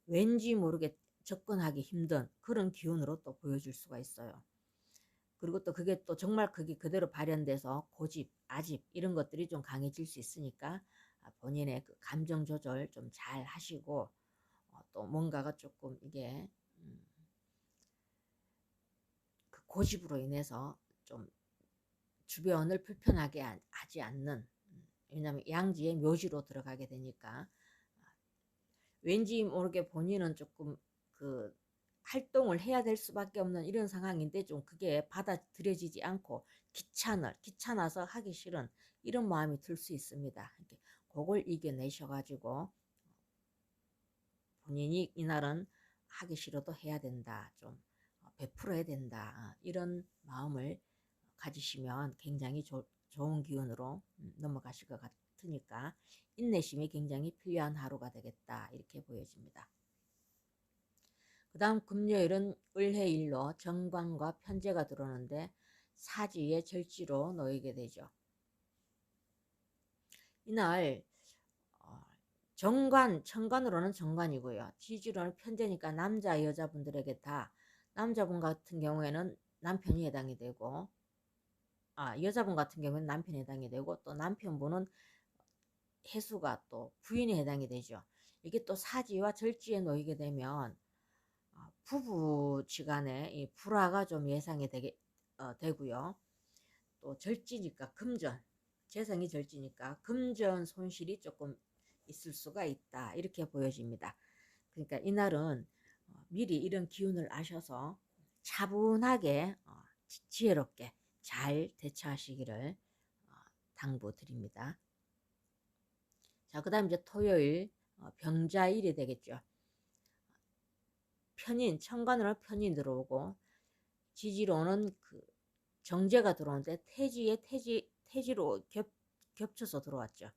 왠지 모르게 접근하기 힘든 그런 기운으로 또 보여줄 수가 있어요. 그리고 또 그게 또 정말 그게 그대로 발현돼서 고집, 아집 이런 것들이 좀 강해질 수 있으니까 본인의 그 감정 조절 좀 잘 하시고, 또 뭔가가 조금 이게 그 고집으로 인해서 좀 주변을 불편하게 하지 않는, 왜냐하면 양지의 묘지로 들어가게 되니까 왠지 모르게 본인은 조금 그 활동을 해야 될 수밖에 없는 이런 상황인데 좀 그게 받아들여지지 않고 귀찮아서 하기 싫은 이런 마음이 들 수 있습니다. 그걸 이겨내셔가지고 본인이 이날은 하기 싫어도 해야 된다, 좀 베풀어야 된다, 이런 마음을 가지시면 굉장히 좋은 기운으로 넘어가실 것 같으니까 인내심이 굉장히 필요한 하루가 되겠다, 이렇게 보여집니다. 그 다음 금요일은 을해일로 정관과 편재가 들어오는데 사지의 절지로 놓이게 되죠. 이날 천간으로는 정관이고요. 지지로는 편재니까 남자 여자분들에게 다, 남자분 같은 경우에는 남편이 해당이 되고, 여자분 같은 경우에는 남편이 해당이 되고, 또 남편분은 해수가 또 부인이 해당이 되죠. 이게 또 사지와 절지에 놓이게 되면 부부지간에 이 불화가 좀 예상이 되고요. 또 절지니까 금전, 재성이 절지니까 금전 손실이 조금 있을 수가 있다, 이렇게 보여집니다. 그러니까 이날은 미리 이런 기운을 아셔서 차분하게 지혜롭게 잘 대처하시기를 당부드립니다. 자, 그 다음 이제 토요일 병자일이 되겠죠. 천간으로 편인 들어오고, 지지로는 그 정제가 들어오는데 태지로 겹쳐서 들어왔죠.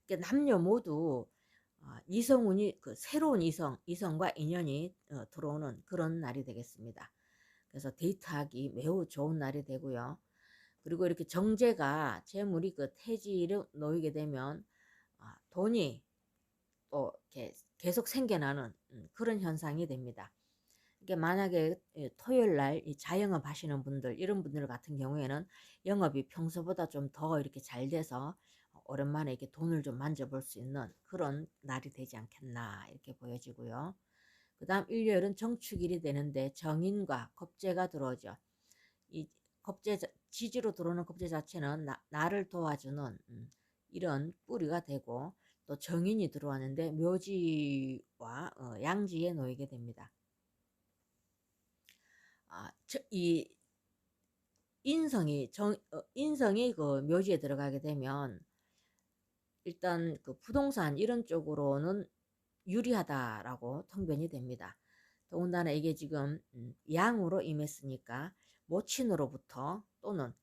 그러니까 남녀 모두 이성운이, 그 새로운 이성과 인연이 들어오는 그런 날이 되겠습니다. 그래서 데이트하기 매우 좋은 날이 되고요. 그리고 이렇게 정제가 재물이 그 태지로 놓이게 되면 돈이 또 이렇게 계속 생겨나는 그런 현상이 됩니다. 이게 만약에 토요일 날 자영업 하시는 분들, 이런 분들 같은 경우에는 영업이 평소보다 좀 더 이렇게 잘 돼서 오랜만에 이렇게 돈을 좀 만져볼 수 있는 그런 날이 되지 않겠나, 이렇게 보여지고요. 그 다음 일요일은 정축일이 되는데 정인과 겁재가 들어오죠. 이 지지로 들어오는 겁재 자체는 나를 도와주는 이런 뿌리가 되고, 또 정인이 들어왔는데 묘지와 양지에 놓이게 됩니다. 이 인성이 그 묘지에 들어가게 되면 일단 그 부동산 이런 쪽으로는 유리하다라고 통변이 됩니다. 더군다나 이게 지금 양으로 임했으니까 모친으로부터 또는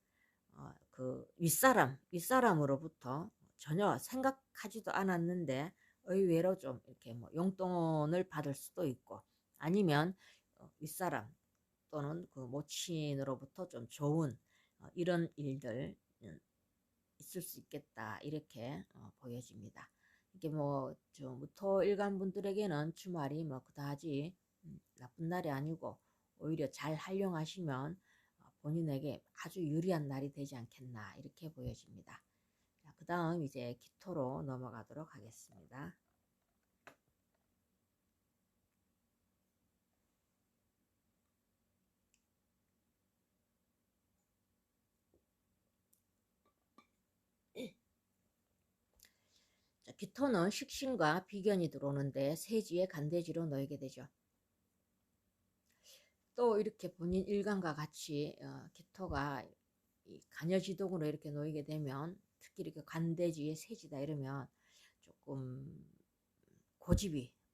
그 윗사람으로부터 전혀 생각하지도 않았는데 의외로 좀 이렇게 뭐 용돈을 받을 수도 있고, 아니면 윗사람 또는 그 모친으로부터 좀 좋은 이런 일들 있을 수 있겠다, 이렇게 보여집니다. 이게 뭐 무토 일간 분들에게는 주말이 뭐 그다지 나쁜 날이 아니고 오히려 잘 활용하시면 본인에게 아주 유리한 날이 되지 않겠나, 이렇게 보여집니다. 그 다음 이제 기토로 넘어가도록 하겠습니다. 기토는 식신과 비견이 들어오는데 세지의 간대지로 놓이게 되죠. 또 이렇게 본인 일간과 같이 기토가 간여지동으로 이렇게 놓이게 되면, 특히 이렇게 간대지의 세지다 이러면 조금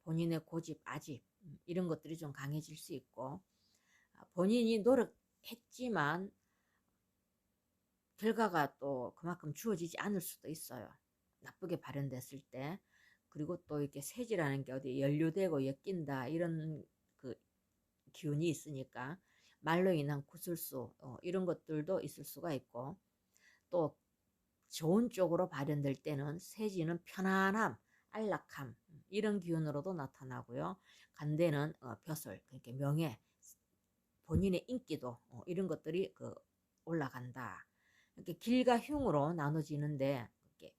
본인의 고집, 아집 이런 것들이 좀 강해질 수 있고, 본인이 노력했지만 결과가 또 그만큼 주어지지 않을 수도 있어요. 나쁘게 발현됐을 때. 그리고 또 이렇게 세지라는 게 어디 연루되고 엮인다 이런 그 기운이 있으니까 말로 인한 구술수 이런 것들도 있을 수가 있고, 또 좋은 쪽으로 발현될 때는 세지는 편안함, 안락함 이런 기운으로도 나타나고요. 간대는 벼슬, 그러니까 명예, 본인의 인기도 이런 것들이 올라간다. 이렇게 길과 흉으로 나눠지는데 이렇게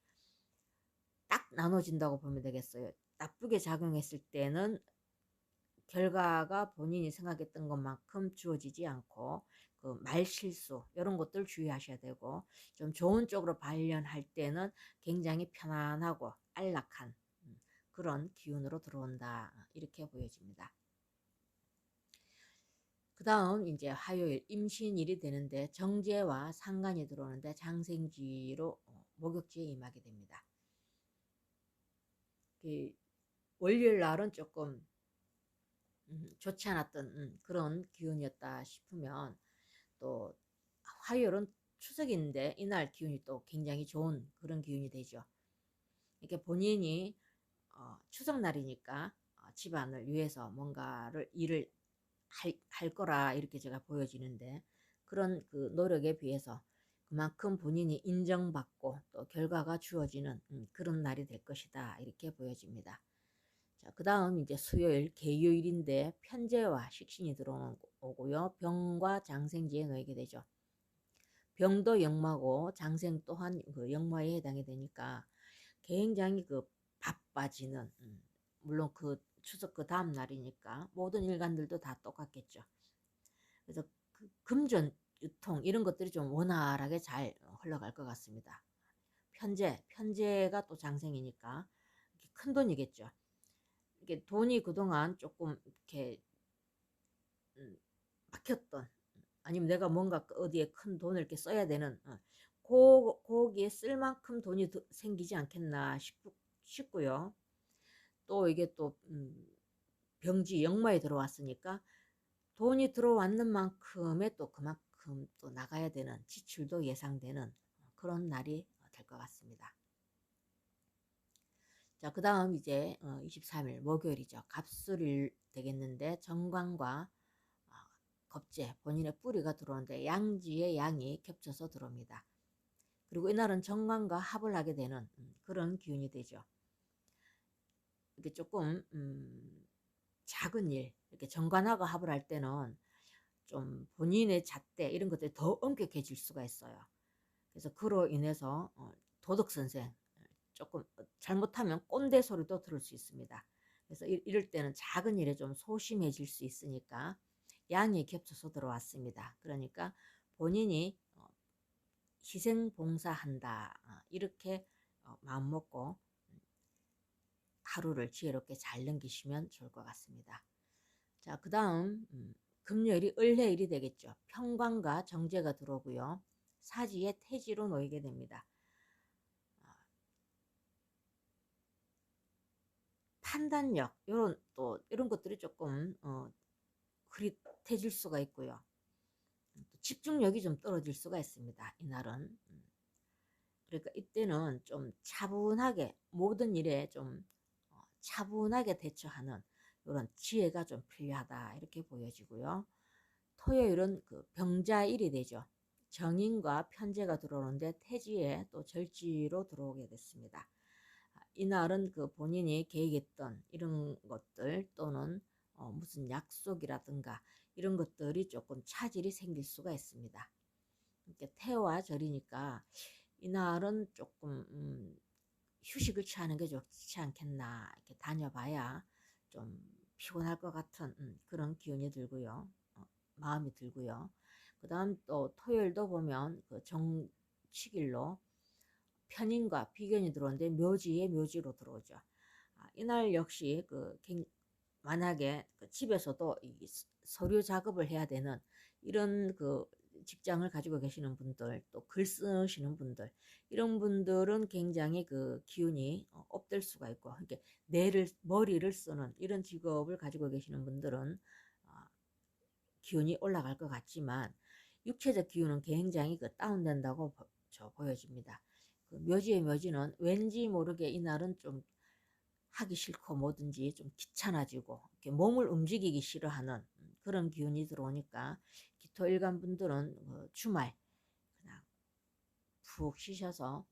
딱 나눠진다고 보면 되겠어요. 나쁘게 작용했을 때는 결과가 본인이 생각했던 것만큼 주어지지 않고 그 말실수 이런 것들 주의하셔야 되고, 좀 좋은 쪽으로 발현할 때는 굉장히 편안하고 안락한 그런 기운으로 들어온다 이렇게 보여집니다. 그 다음 이제 화요일 임신일이 되는데 정제와 상간이 들어오는데 장생지로 목욕지에 임하게 됩니다. 월요일 날은 조금 좋지 않았던 그런 기운이었다 싶으면, 또 화요일은 추석인데 이날 기운이 또 굉장히 좋은 그런 기운이 되죠. 이렇게 본인이 추석날이니까 집안을 위해서 뭔가를 일을 할 거라 이렇게 제가 보여지는데, 그런 그 노력에 비해서 그만큼 본인이 인정받고 또 결과가 주어지는 그런 날이 될 것이다 이렇게 보여집니다. 자, 그 다음 이제 수요일 개요일인데 편재와 식신이 들어오고요. 병과 장생지에 놓이게 되죠. 병도 역마고 장생 또한 그 역마에 해당이 되니까 굉장히 바빠지는, 물론 그 추석 그 다음 날이니까 모든 일간들도 다 똑같겠죠. 그래서 금전 유통 이런 것들이 좀 원활하게 잘 흘러갈 것 같습니다. 편제가 또 장생이니까 큰 돈이겠죠. 이게 돈이 그동안 조금 이렇게 막혔던, 아니면 내가 뭔가 어디에 큰 돈을 이렇게 써야 되는 거기에 쓸 만큼 돈이 생기지 않겠나 싶고요. 또 이게 또 병지 역마에 들어왔으니까 돈이 들어왔는 만큼의 또 그만큼 또 나가야 되는 지출도 예상되는 그런 날이 될 것 같습니다. 자, 그 다음 이제 23일 목요일이죠. 갑술일 되겠는데 정관과 겁재, 본인의 뿌리가 들어오는데 양지의 양이 겹쳐서 들어옵니다. 그리고 이날은 정관과 합을 하게 되는 그런 기운이 되죠. 이렇게 조금 작은 일, 이렇게 정관하고 합을 할 때는 좀 본인의 잣대 이런 것들이 더 엄격해질 수가 있어요. 그래서 그로 인해서 도덕선생, 조금 잘못하면 꼰대 소리도 들을 수 있습니다. 그래서 이럴 때는 작은 일에 좀 소심해질 수 있으니까 양이 겹쳐서 들어왔습니다. 그러니까 본인이 희생봉사한다 이렇게 마음먹고 하루를 지혜롭게 잘 넘기시면 좋을 것 같습니다. 자, 그 다음 금요일이 을해일이 되겠죠. 편관과 정제가 들어오고요. 사지에 태지로 놓이게 됩니다. 판단력 이런 것들이 조금 흐릿해질 수가 있고요. 집중력이 좀 떨어질 수가 있습니다. 이날은. 그러니까 이때는 좀 차분하게 모든 일에 좀 차분하게 대처하는 이런 지혜가 좀 필요하다 이렇게 보여지고요. 토요일은 병자일이 되죠. 정인과 편제가 들어오는데 태지에 또 절지로 들어오게 됐습니다. 이날은 본인이 계획했던 이런 것들 또는 무슨 약속이라든가 이런 것들이 조금 차질이 생길 수가 있습니다. 이렇게 태와 절이니까 이날은 조금 휴식을 취하는 게 좋지 않겠나, 이렇게 다녀봐야 좀 피곤할 것 같은 그런 기운이 들고요. 마음이 들고요. 그 다음 또 토요일도 보면 정축일로 편인과 비견이 들어오는데 묘지에 묘지로 들어오죠. 이날 역시 만약에 집에서도 이 서류 작업을 해야 되는 이런 직장을 가지고 계시는 분들, 또 글 쓰시는 분들, 이런 분들은 굉장히 기운이 업될 수가 있고, 이렇게 머리를 쓰는 이런 직업을 가지고 계시는 분들은 기운이 올라갈 것 같지만 육체적 기운은 굉장히 그 다운된다고 보여집니다. 그 묘지의 묘지는 왠지 모르게 이날은 좀 하기 싫고 뭐든지 좀 귀찮아지고 이렇게 몸을 움직이기 싫어하는 그런 기운이 들어오니까 기토일간 분들은 주말 그냥 푹 쉬셔서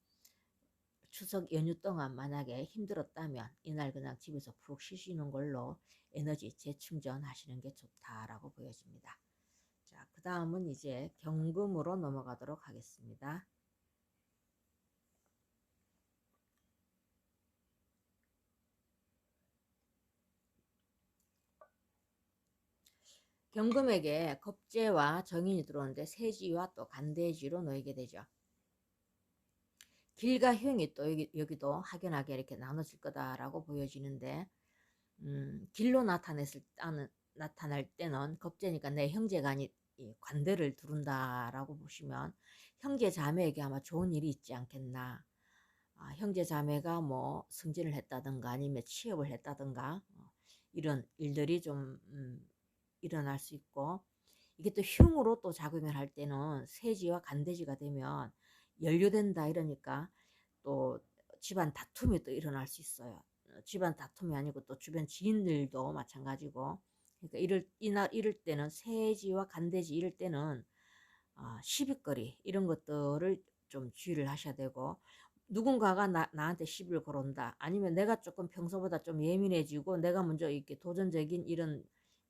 추석 연휴 동안 만약에 힘들었다면 이날 그냥 집에서 푹 쉬시는 걸로 에너지 재충전 하시는 게 좋다라고 보여집니다. 자, 그 다음은 이제 경금으로 넘어가도록 하겠습니다. 경금에게 겁재와 정인이 들어오는데 세지와 또 간대지로 놓이게 되죠. 길과 흉이 또 여기도 확연하게 이렇게 나눠질 거다라고 보여지는데 길로 나타날 때는 겁재니까 내 형제가 아니 관대를 두른다라고 보시면 형제 자매에게 아마 좋은 일이 있지 않겠나. 형제 자매가 뭐 승진을 했다든가 아니면 취업을 했다든가 이런 일들이 좀 일어날 수 있고, 이게 또 흉으로 또 작용을 할 때는 세지와 간대지가 되면 연료된다 이러니까 또 집안 다툼이 또 일어날 수 있어요. 집안 다툼이 아니고 또 주변 지인들도 마찬가지고. 그러니까 이럴 때는 세지와 간대지 이럴 때는 시비거리 이런 것들을 좀 주의를 하셔야 되고, 누군가가 나한테 시비를 걸어온다 아니면 내가 조금 평소보다 좀 예민해지고 내가 먼저 이렇게 도전적인 이런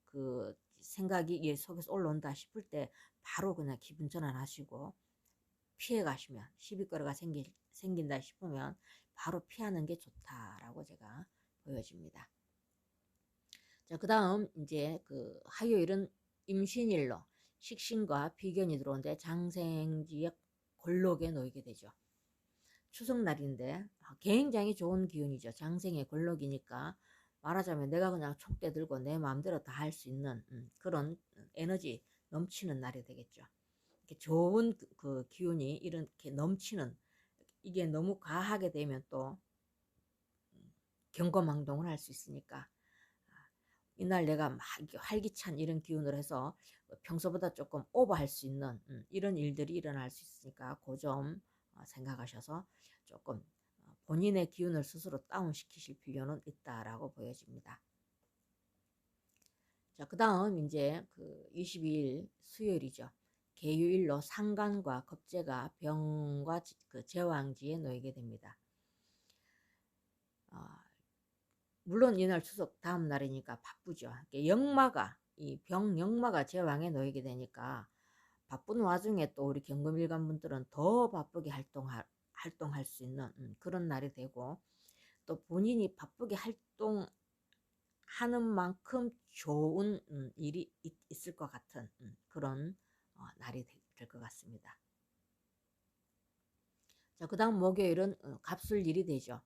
그 생각이 얘 속에서 올라온다 싶을 때 바로 그냥 기분 전환하시고 피해 가시면, 시비거리가 생긴다 싶으면 바로 피하는 게 좋다라고 제가 보여집니다. 자, 그 다음 이제 그 화요일은 임신일로 식신과 비견이 들어오는데 장생지역 골록에 놓이게 되죠. 추석날인데 굉장히 좋은 기운이죠. 장생의 골록이니까 말하자면 내가 그냥 촉대 들고 내 마음대로 다 할 수 있는 그런 에너지 넘치는 날이 되겠죠. 이렇게 좋은 그 기운이 이렇게 넘치는, 이게 너무 과하게 되면 또 경거망동을 할 수 있으니까 이날 내가 막 활기찬 이런 기운을 해서 평소보다 조금 오버할 수 있는 이런 일들이 일어날 수 있으니까 그 점 생각하셔서 조금 본인의 기운을 스스로 다운시키실 필요는 있다라고 보여집니다. 자, 그 다음 이제 그 22일 수요일이죠. 계유일로 상간과 겁재가 병과 그 제왕지에 놓이게 됩니다. 물론 이날 추석 다음 날이니까 바쁘죠. 역마가 이 병역마가 제왕에 놓이게 되니까 바쁜 와중에 또 우리 경금일간 분들은 더 바쁘게 활동할 수 있는 그런 날이 되고, 또 본인이 바쁘게 활동하는 만큼 좋은 일이 있을 것 같은 그런 날이 될 것 같습니다. 자, 그 다음 목요일은 갑술일이 되죠.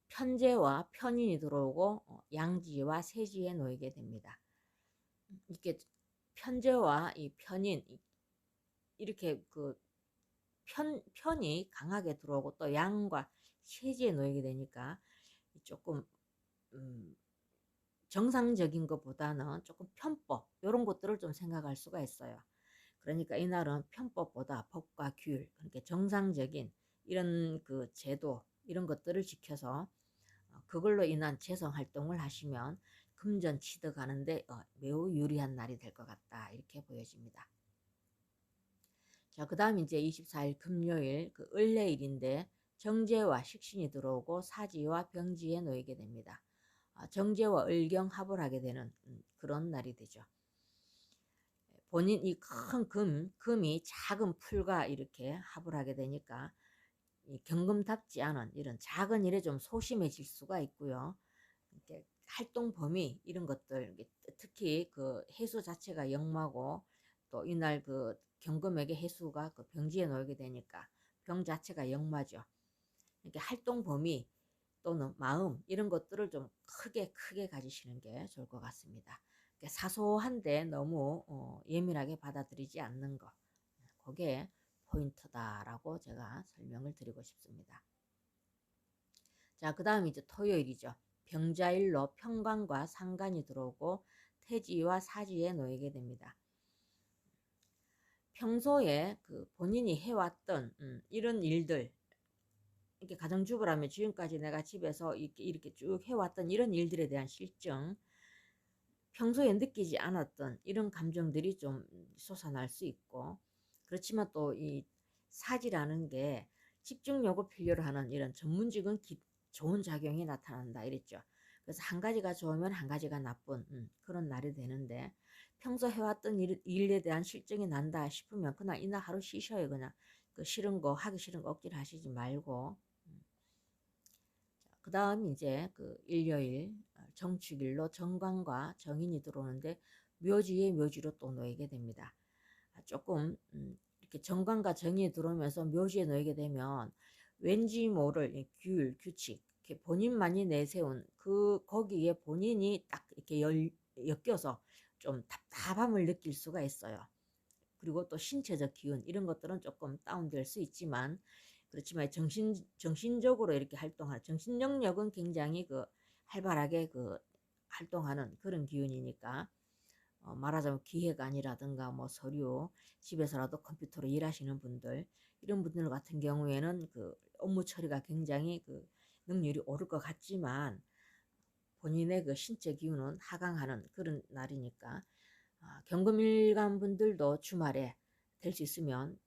편재와 편인이 들어오고 양지와 세지에 놓이게 됩니다. 이렇게 편재와 이 편인 이렇게 그 편이 강하게 들어오고 또 양과 세지에 놓이게 되니까 조금 정상적인 것보다는 조금 편법 이런 것들을 좀 생각할 수가 있어요. 그러니까 이날은 편법보다 법과 규율, 그러니까 정상적인 이런 그 제도 이런 것들을 지켜서 그걸로 인한 재성 활동을 하시면 금전 취득하는데 매우 유리한 날이 될 것 같다 이렇게 보여집니다. 자, 그 다음 이제 24일 금요일 그 을레일인데 정제와 식신이 들어오고 사지와 병지에 놓이게 됩니다. 정제와 을경 합을 하게 되는 그런 날이 되죠. 본인 이 큰 금이 작은 풀과 이렇게 합을 하게 되니까 경금답지 않은 이런 작은 일에 좀 소심해질 수가 있고요. 이렇게 활동 범위 이런 것들, 특히 그 해수 자체가 역마고 또 이날 그 경금에게 해수가 그 병지에 놓이게 되니까 병 자체가 역마죠. 이렇게 활동 범위 또는 마음 이런 것들을 좀 크게 가지시는 게 좋을 것 같습니다. 사소한데 너무 예민하게 받아들이지 않는 것, 그게 포인트다라고 제가 설명을 드리고 싶습니다. 자, 그 다음 이제 토요일이죠. 병자일로 편관과 상관이 들어오고 태지와 사지에 놓이게 됩니다. 평소에 그 본인이 해왔던 이런 일들, 이렇게 가정주부라면 지금까지 내가 집에서 이렇게 쭉 해왔던 이런 일들에 대한 실증, 평소에 느끼지 않았던 이런 감정들이 좀 솟아날 수 있고, 그렇지만 또 이 사지라는 게 집중력을 필요로 하는 이런 전문직은 좋은 작용이 나타난다 이랬죠. 그래서 한 가지가 좋으면 한 가지가 나쁜 그런 날이 되는데, 평소 해왔던 일에 대한 실증이 난다 싶으면 그냥 이날 하루 쉬셔요. 그냥 그 싫은 거 하기 싫은 거 억지로 하시지 말고. 그 다음 이제 그 일요일 정축일로 정관과 정인이 들어오는데 묘지에 묘지로 또 놓이게 됩니다. 조금 이렇게 정관과 정인이 들어오면서 묘지에 놓이게 되면 왠지 모를 규율, 규칙, 이렇게 본인만이 내세운 거기에 본인이 딱 이렇게 엮여서 좀 답답함을 느낄 수가 있어요. 그리고 또 신체적 기운 이런 것들은 조금 다운될 수 있지만, 그렇지만 정신적으로 이렇게 활동하는 정신 영역은 굉장히 그 활발하게 그 활동하는 그런 기운이니까, 말하자면 기획안이라든가 뭐 서류, 집에서라도 컴퓨터로 일하시는 분들, 이런 분들 같은 경우에는 그 업무 처리가 굉장히 그 능률이 오를 것 같지만, 본인의 그 신체 기운은 하강하는 그런 날이니까, 경금일간 분들도 주말에 될 수 있으면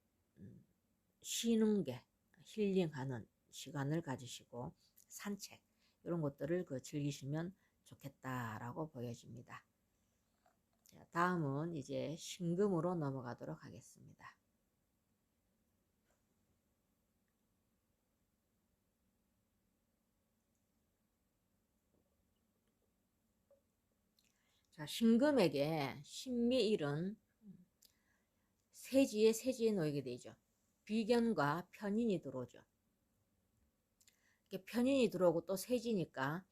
쉬는 게 힐링하는 시간을 가지시고 산책 이런 것들을 그 즐기시면 좋겠다라고 보여집니다. 자, 다음은 이제 신금으로 넘어가도록 하겠습니다. 자, 신금에게 신미일은 세지에 놓이게 되죠. 비견과 편인이 들어오죠. 편인이 들어오고 또 세지니까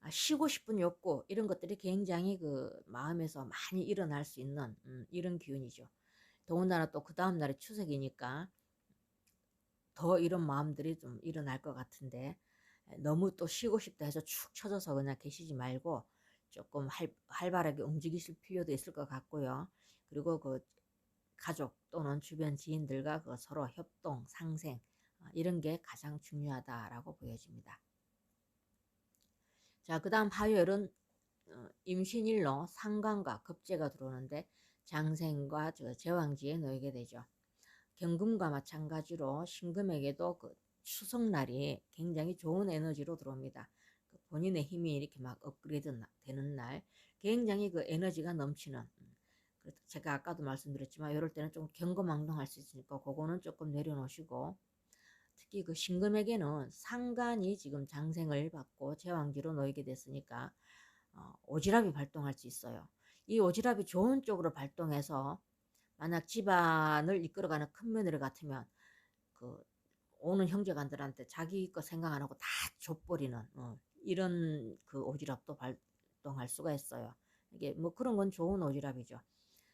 쉬고 싶은 욕구 이런 것들이 굉장히 그 마음에서 많이 일어날 수 있는 이런 기운이죠. 더군다나 또 그 다음 날이 추석이니까 더 이런 마음들이 좀 일어날 것 같은데, 너무 또 쉬고 싶다 해서 축 처져서 그냥 계시지 말고 조금 활발하게 움직이실 필요도 있을 것 같고요. 그리고 그 가족 또는 주변 지인들과 그 서로 협동, 상생 이런 게 가장 중요하다라고 보여집니다. 자, 그 다음 화요일은 임신일로 상관과 급제가 들어오는데 장생과 제왕지에 놓이게 되죠. 경금과 마찬가지로 신금에게도 그 추석날이 굉장히 좋은 에너지로 들어옵니다. 그 본인의 힘이 이렇게 막 업그레이드 되는 날, 굉장히 그 에너지가 넘치는, 제가 아까도 말씀드렸지만 이럴 때는 좀 경거망동할 수 있으니까 그거는 조금 내려놓으시고, 특히 그 신금에게는 상간이 지금 장생을 받고 제왕지로 놓이게 됐으니까 오지랖이 발동할 수 있어요. 이 오지랖이 좋은 쪽으로 발동해서 만약 집안을 이끌어가는 큰 며느리 같으면 그 오는 형제간들한테 자기 거 생각 안 하고 다 줘버리는 이런 그 오지랖도 발동할 수가 있어요. 이게 뭐 그런 건 좋은 오지랖이죠.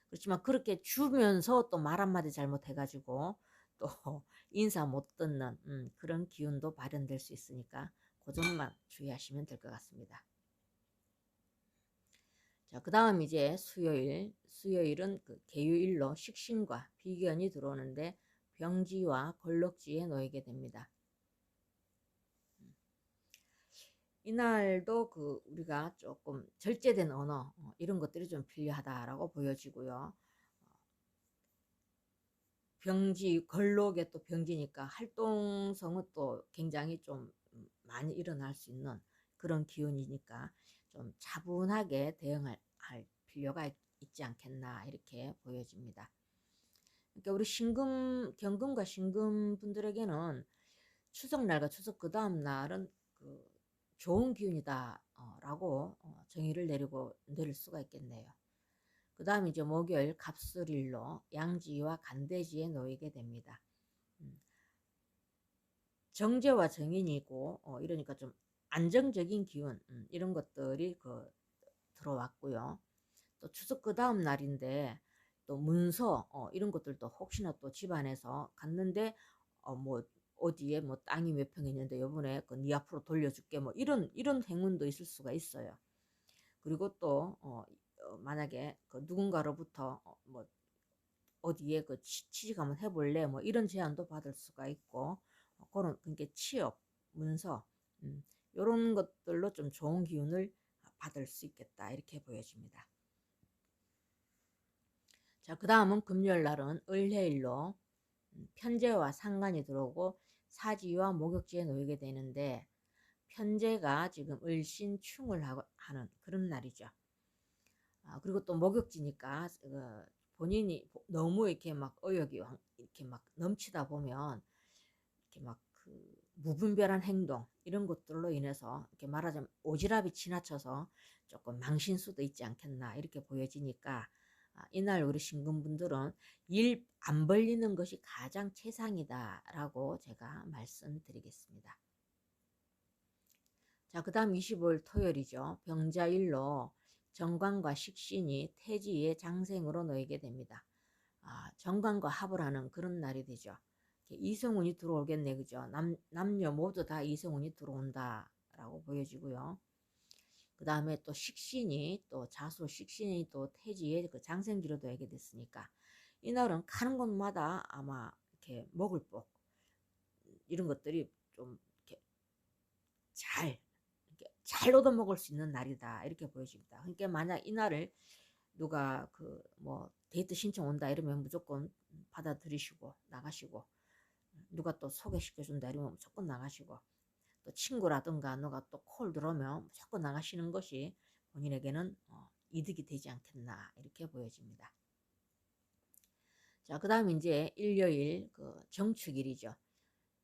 그렇지만 그렇게 주면서 또 말 한마디 잘못해가지고 또 인사 못 듣는 그런 기운도 발현될 수 있으니까 그 점만 주의하시면 될 것 같습니다. 자, 그 다음 이제 수요일은 그 계유일로 식신과 비견이 들어오는데 병지와 걸럭지에 놓이게 됩니다. 이날도 그 우리가 조금 절제된 언어 이런 것들이 좀 필요하다라고 보여지고요. 병지, 걸록에 또 병지니까 활동성은 또 굉장히 좀 많이 일어날 수 있는 그런 기운이니까 좀 차분하게 대응할 필요가 있지 않겠나 이렇게 보여집니다. 그러니까 우리 경금과 신금 분들에게는 추석날과 추석 그 다음 날은 그 좋은 기운이다 라고 정의를 내릴 수가 있겠네요. 그 다음 이제 목요일 갑술일로 양지와 간대지에 놓이게 됩니다. 정제와 정인이고 이러니까 좀 안정적인 기운 이런 것들이 들어왔고요. 또 추석 그 다음 날인데 또 문서 이런 것들도 혹시나 또 집안에서 갔는데 뭐 어디에 뭐 땅이 몇 평 있는데 요번에 네 앞으로 돌려줄게 뭐 이런 행운도 있을 수가 있어요. 그리고 또 만약에 그 누군가로부터 뭐 어디에 그 취직 한번 해볼래 뭐 이런 제안도 받을 수가 있고, 그런 그러니까 취업, 문서, 이런 것들로 좀 좋은 기운을 받을 수 있겠다 이렇게 보여집니다. 자, 그 다음은 금요일 날은 을해일로 편재와 상관이 들어오고 사지와 목욕지에 놓이게 되는데, 편재가 지금 을신충을 하는 그런 날이죠. 그리고 또 목욕지니까 본인이 너무 이렇게 막 의욕이 이렇게 막 넘치다 보면 이렇게 막 그 무분별한 행동 이런 것들로 인해서 이렇게 말하자면 오지랖이 지나쳐서 조금 망신 수도 있지 않겠나 이렇게 보여지니까, 이날 우리 신금분들은 일 안 벌리는 것이 가장 최상이다라고 제가 말씀드리겠습니다. 자, 그 다음 25일 토요일이죠. 병자일로 정관과 식신이 태지의 장생으로 놓이게 됩니다. 정관과 합을 하는 그런 날이 되죠. 이성운이 들어오겠네, 그죠? 남녀 모두 다 이성운이 들어온다라고 보여지고요. 그 다음에 또 식신이 또 자수 식신이 또 태지의 그 장생기로 놓이게 됐으니까, 이날은 가는 곳마다 아마 이렇게 먹을 복 이런 것들이 좀 이렇게 잘 얻어먹을 수 있는 날이다 이렇게 보여집니다. 그러니까 만약 이날을 누가 그 뭐 데이트 신청 온다 이러면 무조건 받아들이시고 나가시고, 누가 또 소개시켜 준다 이러면 무조건 나가시고, 또 친구라든가 누가 또 콜 들어오면 무조건 나가시는 것이 본인에게는 이득이 되지 않겠나 이렇게 보여집니다. 자, 그 다음 이제 일요일 그 정축일이죠.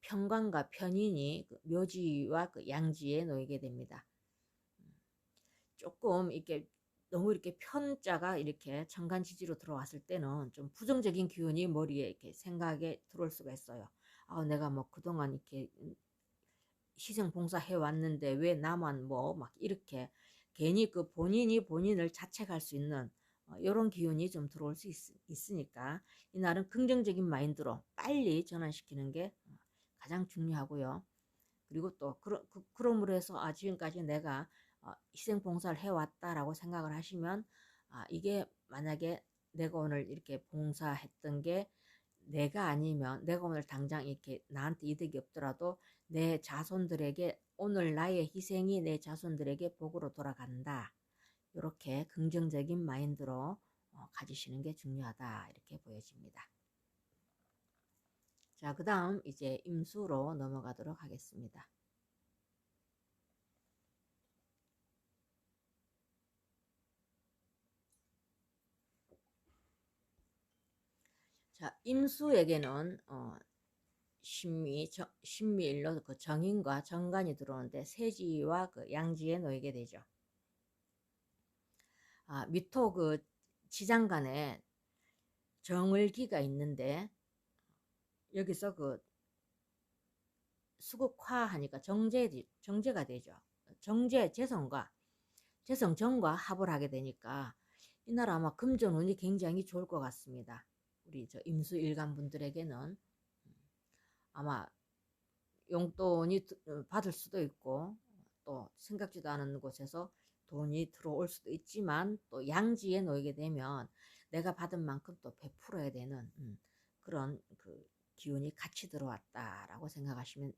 편관과 편인이 그 묘지와 그 양지에 놓이게 됩니다. 조금 이렇게 너무 이렇게 편자가 이렇게 천간지지로 들어왔을 때는 좀 부정적인 기운이 머리에 이렇게 생각에 들어올 수가 있어요. 내가 뭐 그동안 이렇게 희생봉사해 왔는데 왜 나만 뭐 막 이렇게 괜히 그 본인이 본인을 자책할 수 있는 이런 기운이 좀 들어올 수 있으니까 이날은 긍정적인 마인드로 빨리 전환시키는 게 가장 중요하고요. 그리고 또 그럼으로 해서 지금까지 내가 희생봉사를 해왔다라고 생각을 하시면, 이게 만약에 내가 오늘 이렇게 봉사했던 게 내가 아니면 내가 오늘 당장 이렇게 나한테 이득이 없더라도 내 자손들에게 오늘 나의 희생이 내 자손들에게 복으로 돌아간다. 이렇게 긍정적인 마인드로 가지시는 게 중요하다 이렇게 보여집니다. 자, 그 다음 이제 임수로 넘어가도록 하겠습니다. 자, 임수에게는 신미일로 그 정인과 정관이 들어오는데 세지와 그 양지에 놓이게 되죠. 미토 그 지장간에 정을기가 있는데, 여기서 그 수극화하니까 정제가 되죠. 재성정과 합을 하게 되니까 이날 아마 금전운이 굉장히 좋을 것 같습니다. 우리 저 임수 일간 분들에게는 아마 용돈이 받을 수도 있고, 또 생각지도 않은 곳에서 돈이 들어올 수도 있지만, 또 양지에 놓이게 되면 내가 받은 만큼 또 베풀어야 되는 그런 그 기운이 같이 들어왔다라고 생각하시면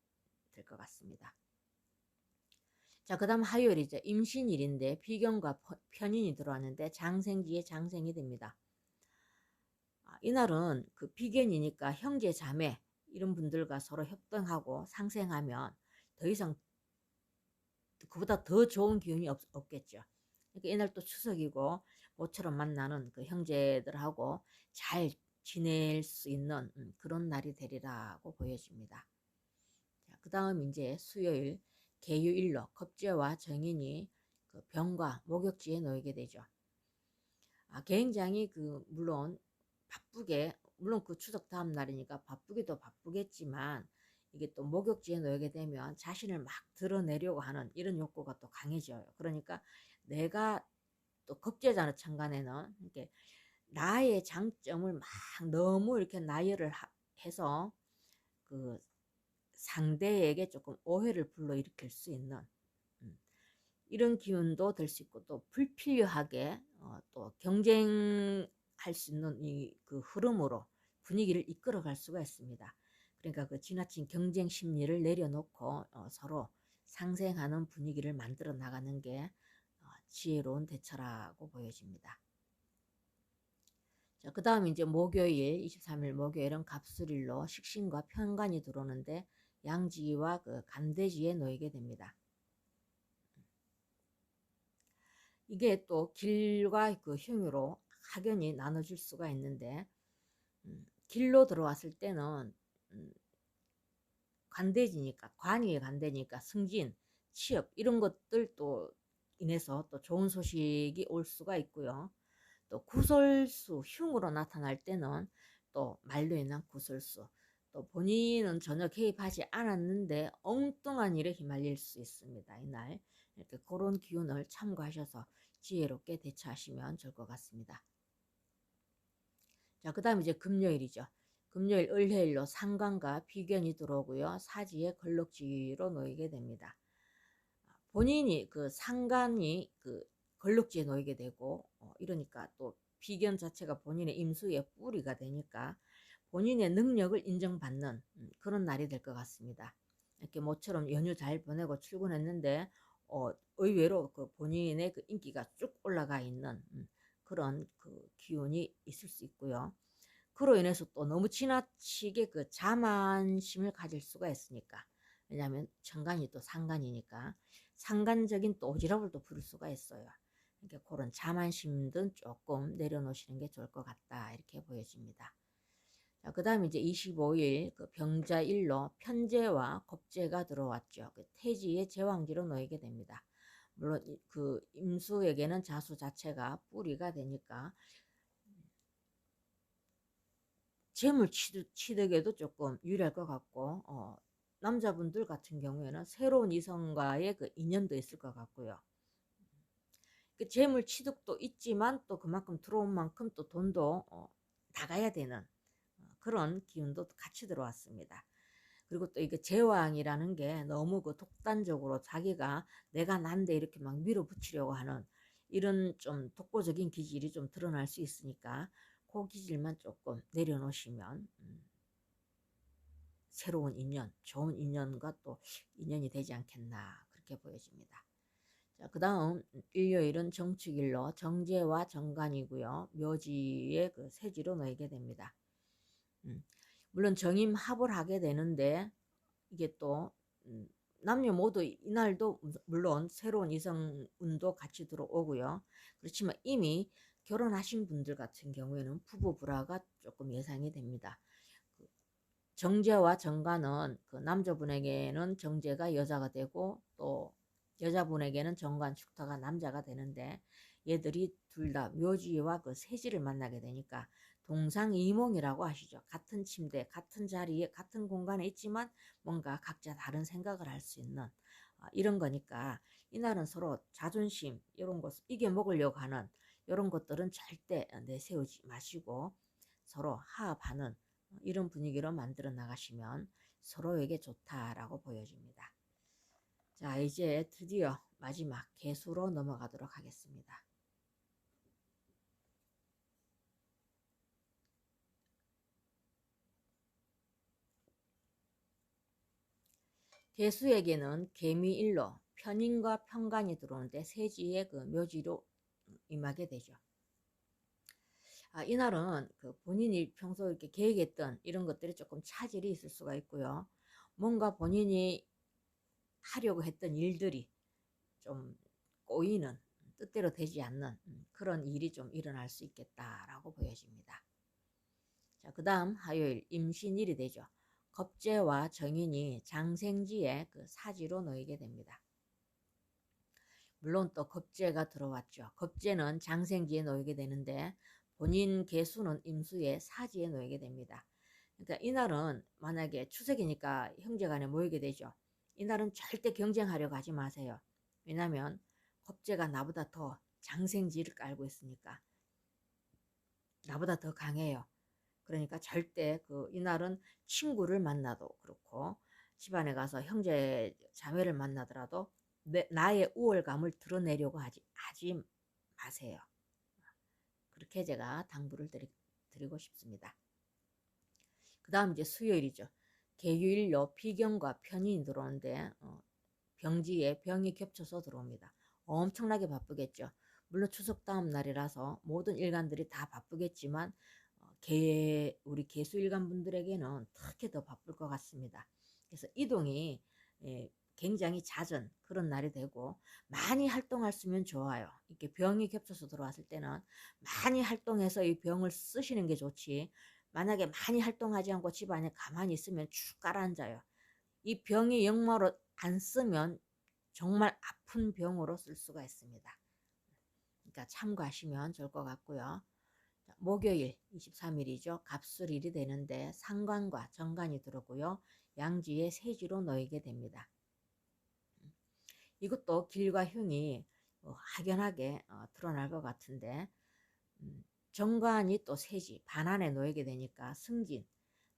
될 것 같습니다. 자, 그 다음 화요일이죠. 임신일인데 비견과 편인이 들어왔는데 장생지에 장생이 됩니다. 이날은 그 비견이니까 형제 자매 이런 분들과 서로 협동하고 상생하면 더 이상 그보다 더 좋은 기운이 없겠죠. 그러니까 이날 또 추석이고 모처럼 만나는 그 형제들하고 잘 지낼 수 있는 그런 날이 되리라고 보여집니다. 그 다음 이제 수요일 계유일로 겁재와 정인이 그 병과 목욕지에 놓이게 되죠. 굉장히 그 물론 바쁘게, 물론 그 추석 다음 날이니까 바쁘기도 바쁘겠지만, 이게 또 목욕지에 놓이게 되면 자신을 막 드러내려고 하는 이런 욕구가 또 강해져요. 그러니까 내가 또 겁재잖아, 천간에는. 이렇게 나의 장점을 막 너무 이렇게 나열을 해서 그 상대에게 조금 오해를 불러일으킬 수 있는 이런 기운도 될 수 있고, 또 불필요하게 또 경쟁할 수 있는 그 흐름으로 분위기를 이끌어갈 수가 있습니다. 그러니까 그 지나친 경쟁 심리를 내려놓고 서로 상생하는 분위기를 만들어 나가는 게 지혜로운 대처라고 보여집니다. 자, 그 다음 이제 목요일, 23일 목요일은 갑술일로 식신과 편관이 들어오는데 양지와 그 간대지에 놓이게 됩니다. 이게 또 길과 그 흉으로 확연히 나눠질 수가 있는데 길로 들어왔을 때는 간대지니까, 관이 간대니까 승진, 취업 이런 것들도 인해서 또 좋은 소식이 올 수가 있고요. 또 구설수, 흉으로 나타날 때는 또 말로 인한 구설수, 또 본인은 전혀 개입하지 않았는데 엉뚱한 일에 휘말릴 수 있습니다. 이날 이렇게 그런 기운을 참고하셔서 지혜롭게 대처하시면 좋을 것 같습니다. 자, 그 다음 이제 금요일이죠. 금요일 을해일로 상관과 비견이 들어오고요. 사지에 걸럭지로 놓이게 됩니다. 본인이 그 상관이 그 걸럭지에 놓이게 되고 이러니까 또 비견 자체가 본인의 임수의 뿌리가 되니까 본인의 능력을 인정받는 그런 날이 될 것 같습니다. 이렇게 모처럼 연휴 잘 보내고 출근했는데 의외로 그 본인의 그 인기가 쭉 올라가 있는 그런 그 기운이 있을 수 있고요. 그로 인해서 또 너무 지나치게 그 자만심을 가질 수가 있으니까, 왜냐하면 천간이 또 상간이니까 상간적인 또 오지랖을 또 부를 수가 있어요. 그러니까 그런 자만심은 조금 내려놓으시는 게 좋을 것 같다 이렇게 보여집니다. 자, 그 다음에 이제 25일 그 병자일로 편재와 겁재가 들어왔죠. 그 태지의 제왕지로 놓이게 됩니다. 물론 그 임수에게는 자수 자체가 뿌리가 되니까 재물 취득에도 조금 유리할 것 같고 남자분들 같은 경우에는 새로운 이성과의 그 인연도 있을 것 같고요. 그 재물 취득도 있지만 또 그만큼 들어온 만큼 또 돈도 나가야 되는 그런 기운도 같이 들어왔습니다. 그리고 또 이게 제왕이라는 게 너무 그 독단적으로 자기가 내가 난데 이렇게 막 밀어붙이려고 하는 이런 좀 독보적인 기질이 좀 드러날 수 있으니까 그 기질만 조금 내려놓으시면 새로운 인연, 좋은 인연과 또 인연이 되지 않겠나 그렇게 보여집니다. 자, 그 다음 일요일은 정축일로 정제와 정관이고요. 묘지의 그 세지로 놓이게 됩니다. 물론 정임합을 하게 되는데 이게 또 남녀 모두 이날도 물론 새로운 이성운도 같이 들어오고요. 그렇지만 이미 결혼하신 분들 같은 경우에는 부부 불화가 조금 예상이 됩니다. 정제와 정관은 그 남자분에게는 정제가 여자가 되고 또 여자분에게는 정관 축토가 남자가 되는데 얘들이 둘 다 묘지와 그 세지를 만나게 되니까 동상이몽이라고 하시죠. 같은 침대, 같은 자리에, 같은 공간에 있지만 뭔가 각자 다른 생각을 할 수 있는 이런 거니까 이날은 서로 자존심 이런 것 이겨먹으려고 하는 이런 것들은 절대 내세우지 마시고 서로 화합하는 이런 분위기로 만들어 나가시면 서로에게 좋다라고 보여집니다. 자, 이제 드디어 마지막 개수로 넘어가도록 하겠습니다. 개수에게는 개미일로 편인과 편관이 들어오는데 세지의 그 묘지로 임하게 되죠. 이날은 그 본인이 평소 이렇게 계획했던 이런 것들이 조금 차질이 있을 수가 있고요. 뭔가 본인이 하려고 했던 일들이 좀 꼬이는 뜻대로 되지 않는 그런 일이 좀 일어날 수 있겠다라고 보여집니다. 자, 그 다음 화요일 임신일이 되죠. 겁재와 정인이 장생지에 그 사지로 놓이게 됩니다. 물론 또 겁재가 들어왔죠. 겁재는 장생지에 놓이게 되는데 본인 개수는 임수의 사지에 놓이게 됩니다. 그러니까 이날은 만약에 추석이니까 형제간에 모이게 되죠. 이날은 절대 경쟁하려고 하지 마세요. 왜냐하면 겁재가 나보다 더 장생지를 깔고 있으니까 나보다 더 강해요. 그러니까 절대 그 이날은 친구를 만나도 그렇고 집안에 가서 형제 자매를 만나더라도 나의 우월감을 드러내려고 하지 마세요. 그렇게 제가 당부를 드리고 싶습니다. 그 다음 이제 수요일이죠. 계유일로 비경과 편인이 들어오는데 병지에 병이 겹쳐서 들어옵니다. 엄청나게 바쁘겠죠. 물론 추석 다음 날이라서 모든 일간들이 다 바쁘겠지만 우리 개수일간 분들에게는 특히 더 바쁠 것 같습니다. 그래서 이동이 굉장히 잦은 그런 날이 되고 많이 활동할 수 있으면 좋아요. 이렇게 병이 겹쳐서 들어왔을 때는 많이 활동해서 이 병을 쓰시는 게 좋지, 만약에 많이 활동하지 않고 집안에 가만히 있으면 쭉 가라앉아요. 이 병이 역마로 안 쓰면 정말 아픈 병으로 쓸 수가 있습니다. 그러니까 참고하시면 좋을 것 같고요. 목요일 23일이죠. 갑술일이 되는데 상관과 정관이 들어오고요. 양지에 세지로 놓이게 됩니다. 이것도 길과 흉이 확연하게 드러날 것 같은데 정관이 또 세지, 반환에 놓이게 되니까 승진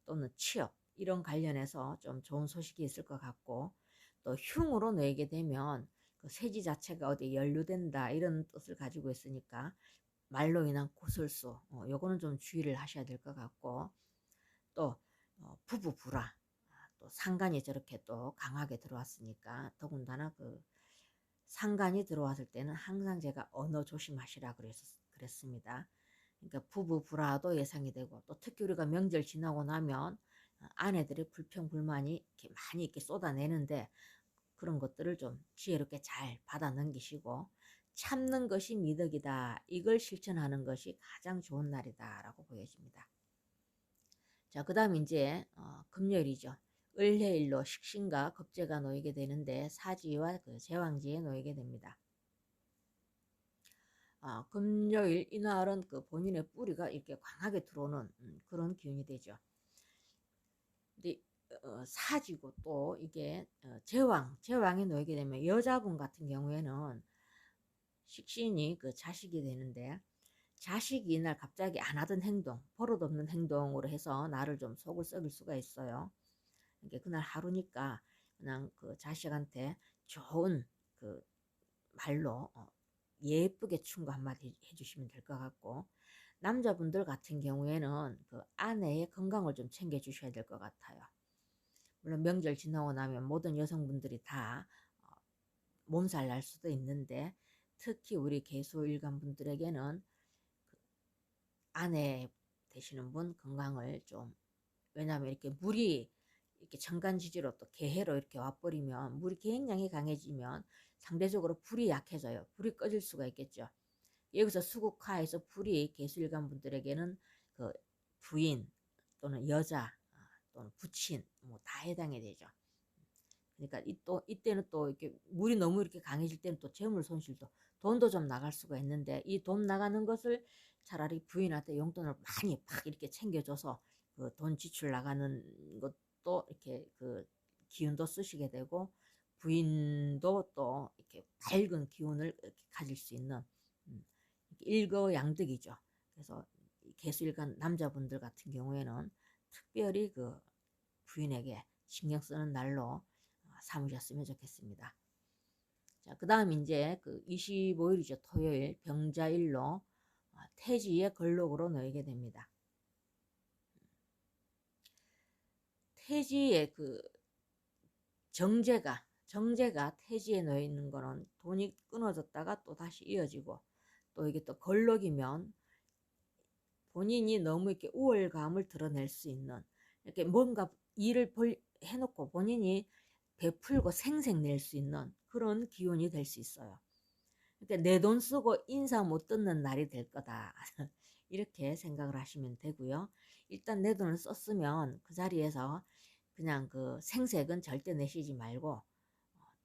또는 취업 이런 관련해서 좀 좋은 소식이 있을 것 같고, 또 흉으로 놓이게 되면 그 세지 자체가 어디 연루된다 이런 뜻을 가지고 있으니까 말로 인한 구설수, 요거는 좀 주의를 하셔야 될 것 같고, 또 부부 불화, 또 상간이 저렇게 또 강하게 들어왔으니까 더군다나 그 상간이 들어왔을 때는 항상 제가 언어 조심하시라 그랬습니다. 그러니까 부부 불화도 예상이 되고, 또 특히 우리가 명절 지나고 나면 아내들의 불평 불만이 이렇게 많이 이렇게 쏟아내는데, 그런 것들을 좀 지혜롭게 잘 받아 넘기시고 참는 것이 미덕이다, 이걸 실천하는 것이 가장 좋은 날이다라고 보여집니다. 자, 그 다음 이제 금요일이죠. 을해일로 식신과 겁재가 놓이게 되는데 사지와 그 제왕지에 놓이게 됩니다. 금요일 이날은 그 본인의 뿌리가 이렇게 강하게 들어오는 그런 기운이 되죠. 근데 사지고 또 이게 제왕에 놓이게 되면 여자분 같은 경우에는 식신이 그 자식이 되는데, 자식이 이날 갑자기 안 하던 행동, 버릇없는 행동으로 해서 나를 좀 속을 썩일 수가 있어요. 그러니까 그날 하루니까 그냥 그 자식한테 좋은 그 말로 예쁘게 충고 한마디 해주시면 될 것 같고, 남자분들 같은 경우에는 그 아내의 건강을 좀 챙겨주셔야 될 것 같아요. 물론 명절 지나고 나면 모든 여성분들이 다 몸살 날 수도 있는데, 특히 우리 개수일간 분들에게는 그 아내 되시는 분 건강을 좀, 왜냐하면 이렇게 물이 이렇게 천간지지로 또 개해로 이렇게 와버리면, 물이 굉장히 강해지면 상대적으로 불이 약해져요. 불이 꺼질 수가 있겠죠. 여기서 수국화에서 불이 개수일간 분들에게는 그 부인 또는 여자 또는 부친 뭐 다 해당이 되죠. 그러니까 이때는 또 이렇게 물이 너무 이렇게 강해질 때는 또 재물 손실도, 돈도 좀 나갈 수가 있는데, 이 돈 나가는 것을 차라리 부인한테 용돈을 많이 팍 이렇게 챙겨줘서 그 돈 지출 나가는 것도 이렇게 그 기운도 쓰시게 되고, 부인도 또 이렇게 밝은 기운을 이렇게 가질 수 있는 일거양득이죠. 그래서 개수일간 남자분들 같은 경우에는 특별히 그 부인에게 신경 쓰는 날로 삼으셨으면 좋겠습니다. 자, 그 다음 이제 그 25일이죠. 토요일 병자일로 태지의 걸록으로 놓이게 됩니다. 태지의 그 정제가 태지에 놓여 있는 거는 돈이 끊어졌다가 또 다시 이어지고, 또 이게 또 걸록이면 본인이 너무 이렇게 우월감을 드러낼 수 있는, 이렇게 뭔가 일을 해놓고 본인이 베풀고 생색낼 수 있는 그런 기운이 될 수 있어요. 그러니까 내 돈 쓰고 인사 못 듣는 날이 될 거다. 이렇게 생각을 하시면 되고요. 일단 내 돈을 썼으면 그 자리에서 그냥 그 생색은 절대 내시지 말고,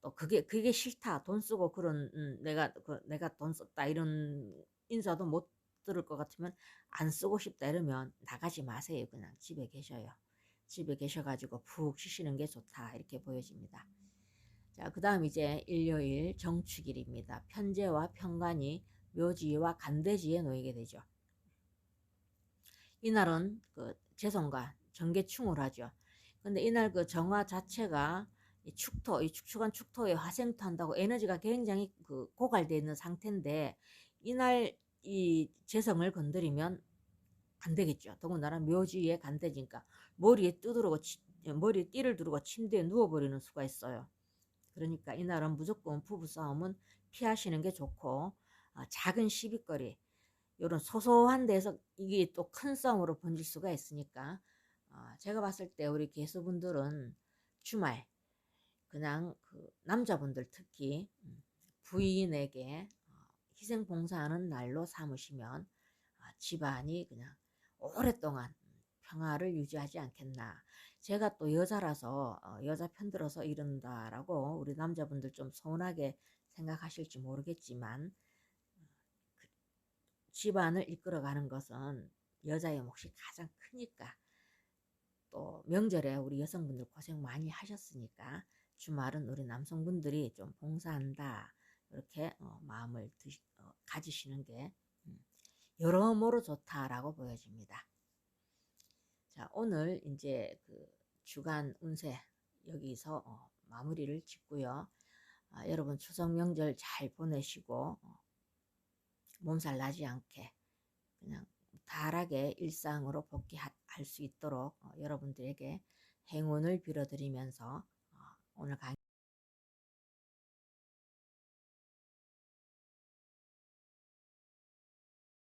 또 그게 싫다, 돈 쓰고 그런 내가 돈 썼다 이런 인사도 못 들을 것 같으면, 안 쓰고 싶다 이러면 나가지 마세요. 그냥 집에 계셔요. 집에 계셔가지고 푹 쉬시는 게 좋다, 이렇게 보여집니다. 자, 그 다음 이제 일요일 정축일입니다. 편재와 편관이 묘지와 간대지에 놓이게 되죠. 이날은 그 재성과 정계충을 하죠. 근데 이날 그 정화 자체가 이 축축한 축토에 화생토 한다고 에너지가 굉장히 그 고갈되어 있는 상태인데, 이날 이 재성을 건드리면 안 되겠죠. 더군다나 묘지에 간대지니까 머리에 띠를 두르고 침대에 누워버리는 수가 있어요. 그러니까 이날은 무조건 부부싸움은 피하시는 게 좋고, 작은 시비거리, 이런 소소한 데서 이게 또 큰 싸움으로 번질 수가 있으니까, 제가 봤을 때 우리 개수분들은 주말 그냥 그 남자분들 특히 부인에게 희생 봉사하는 날로 삼으시면 집안이 그냥 오랫동안 평화를 유지하지 않겠나. 제가 또 여자라서 여자 편들어서 이런다라고 우리 남자분들 좀 서운하게 생각하실지 모르겠지만, 그 집안을 이끌어가는 것은 여자의 몫이 가장 크니까, 또 명절에 우리 여성분들 고생 많이 하셨으니까 주말은 우리 남성분들이 좀 봉사한다 이렇게 마음을 가지시는 게 여러모로 좋다라고 보여집니다. 자, 오늘 이제 그 주간 운세 여기서 마무리를 짓고요. 여러분 추석 명절 잘 보내시고 몸살 나지 않게 그냥 달하게 일상으로 복귀할 수 있도록 여러분들에게 행운을 빌어드리면서 오늘 강의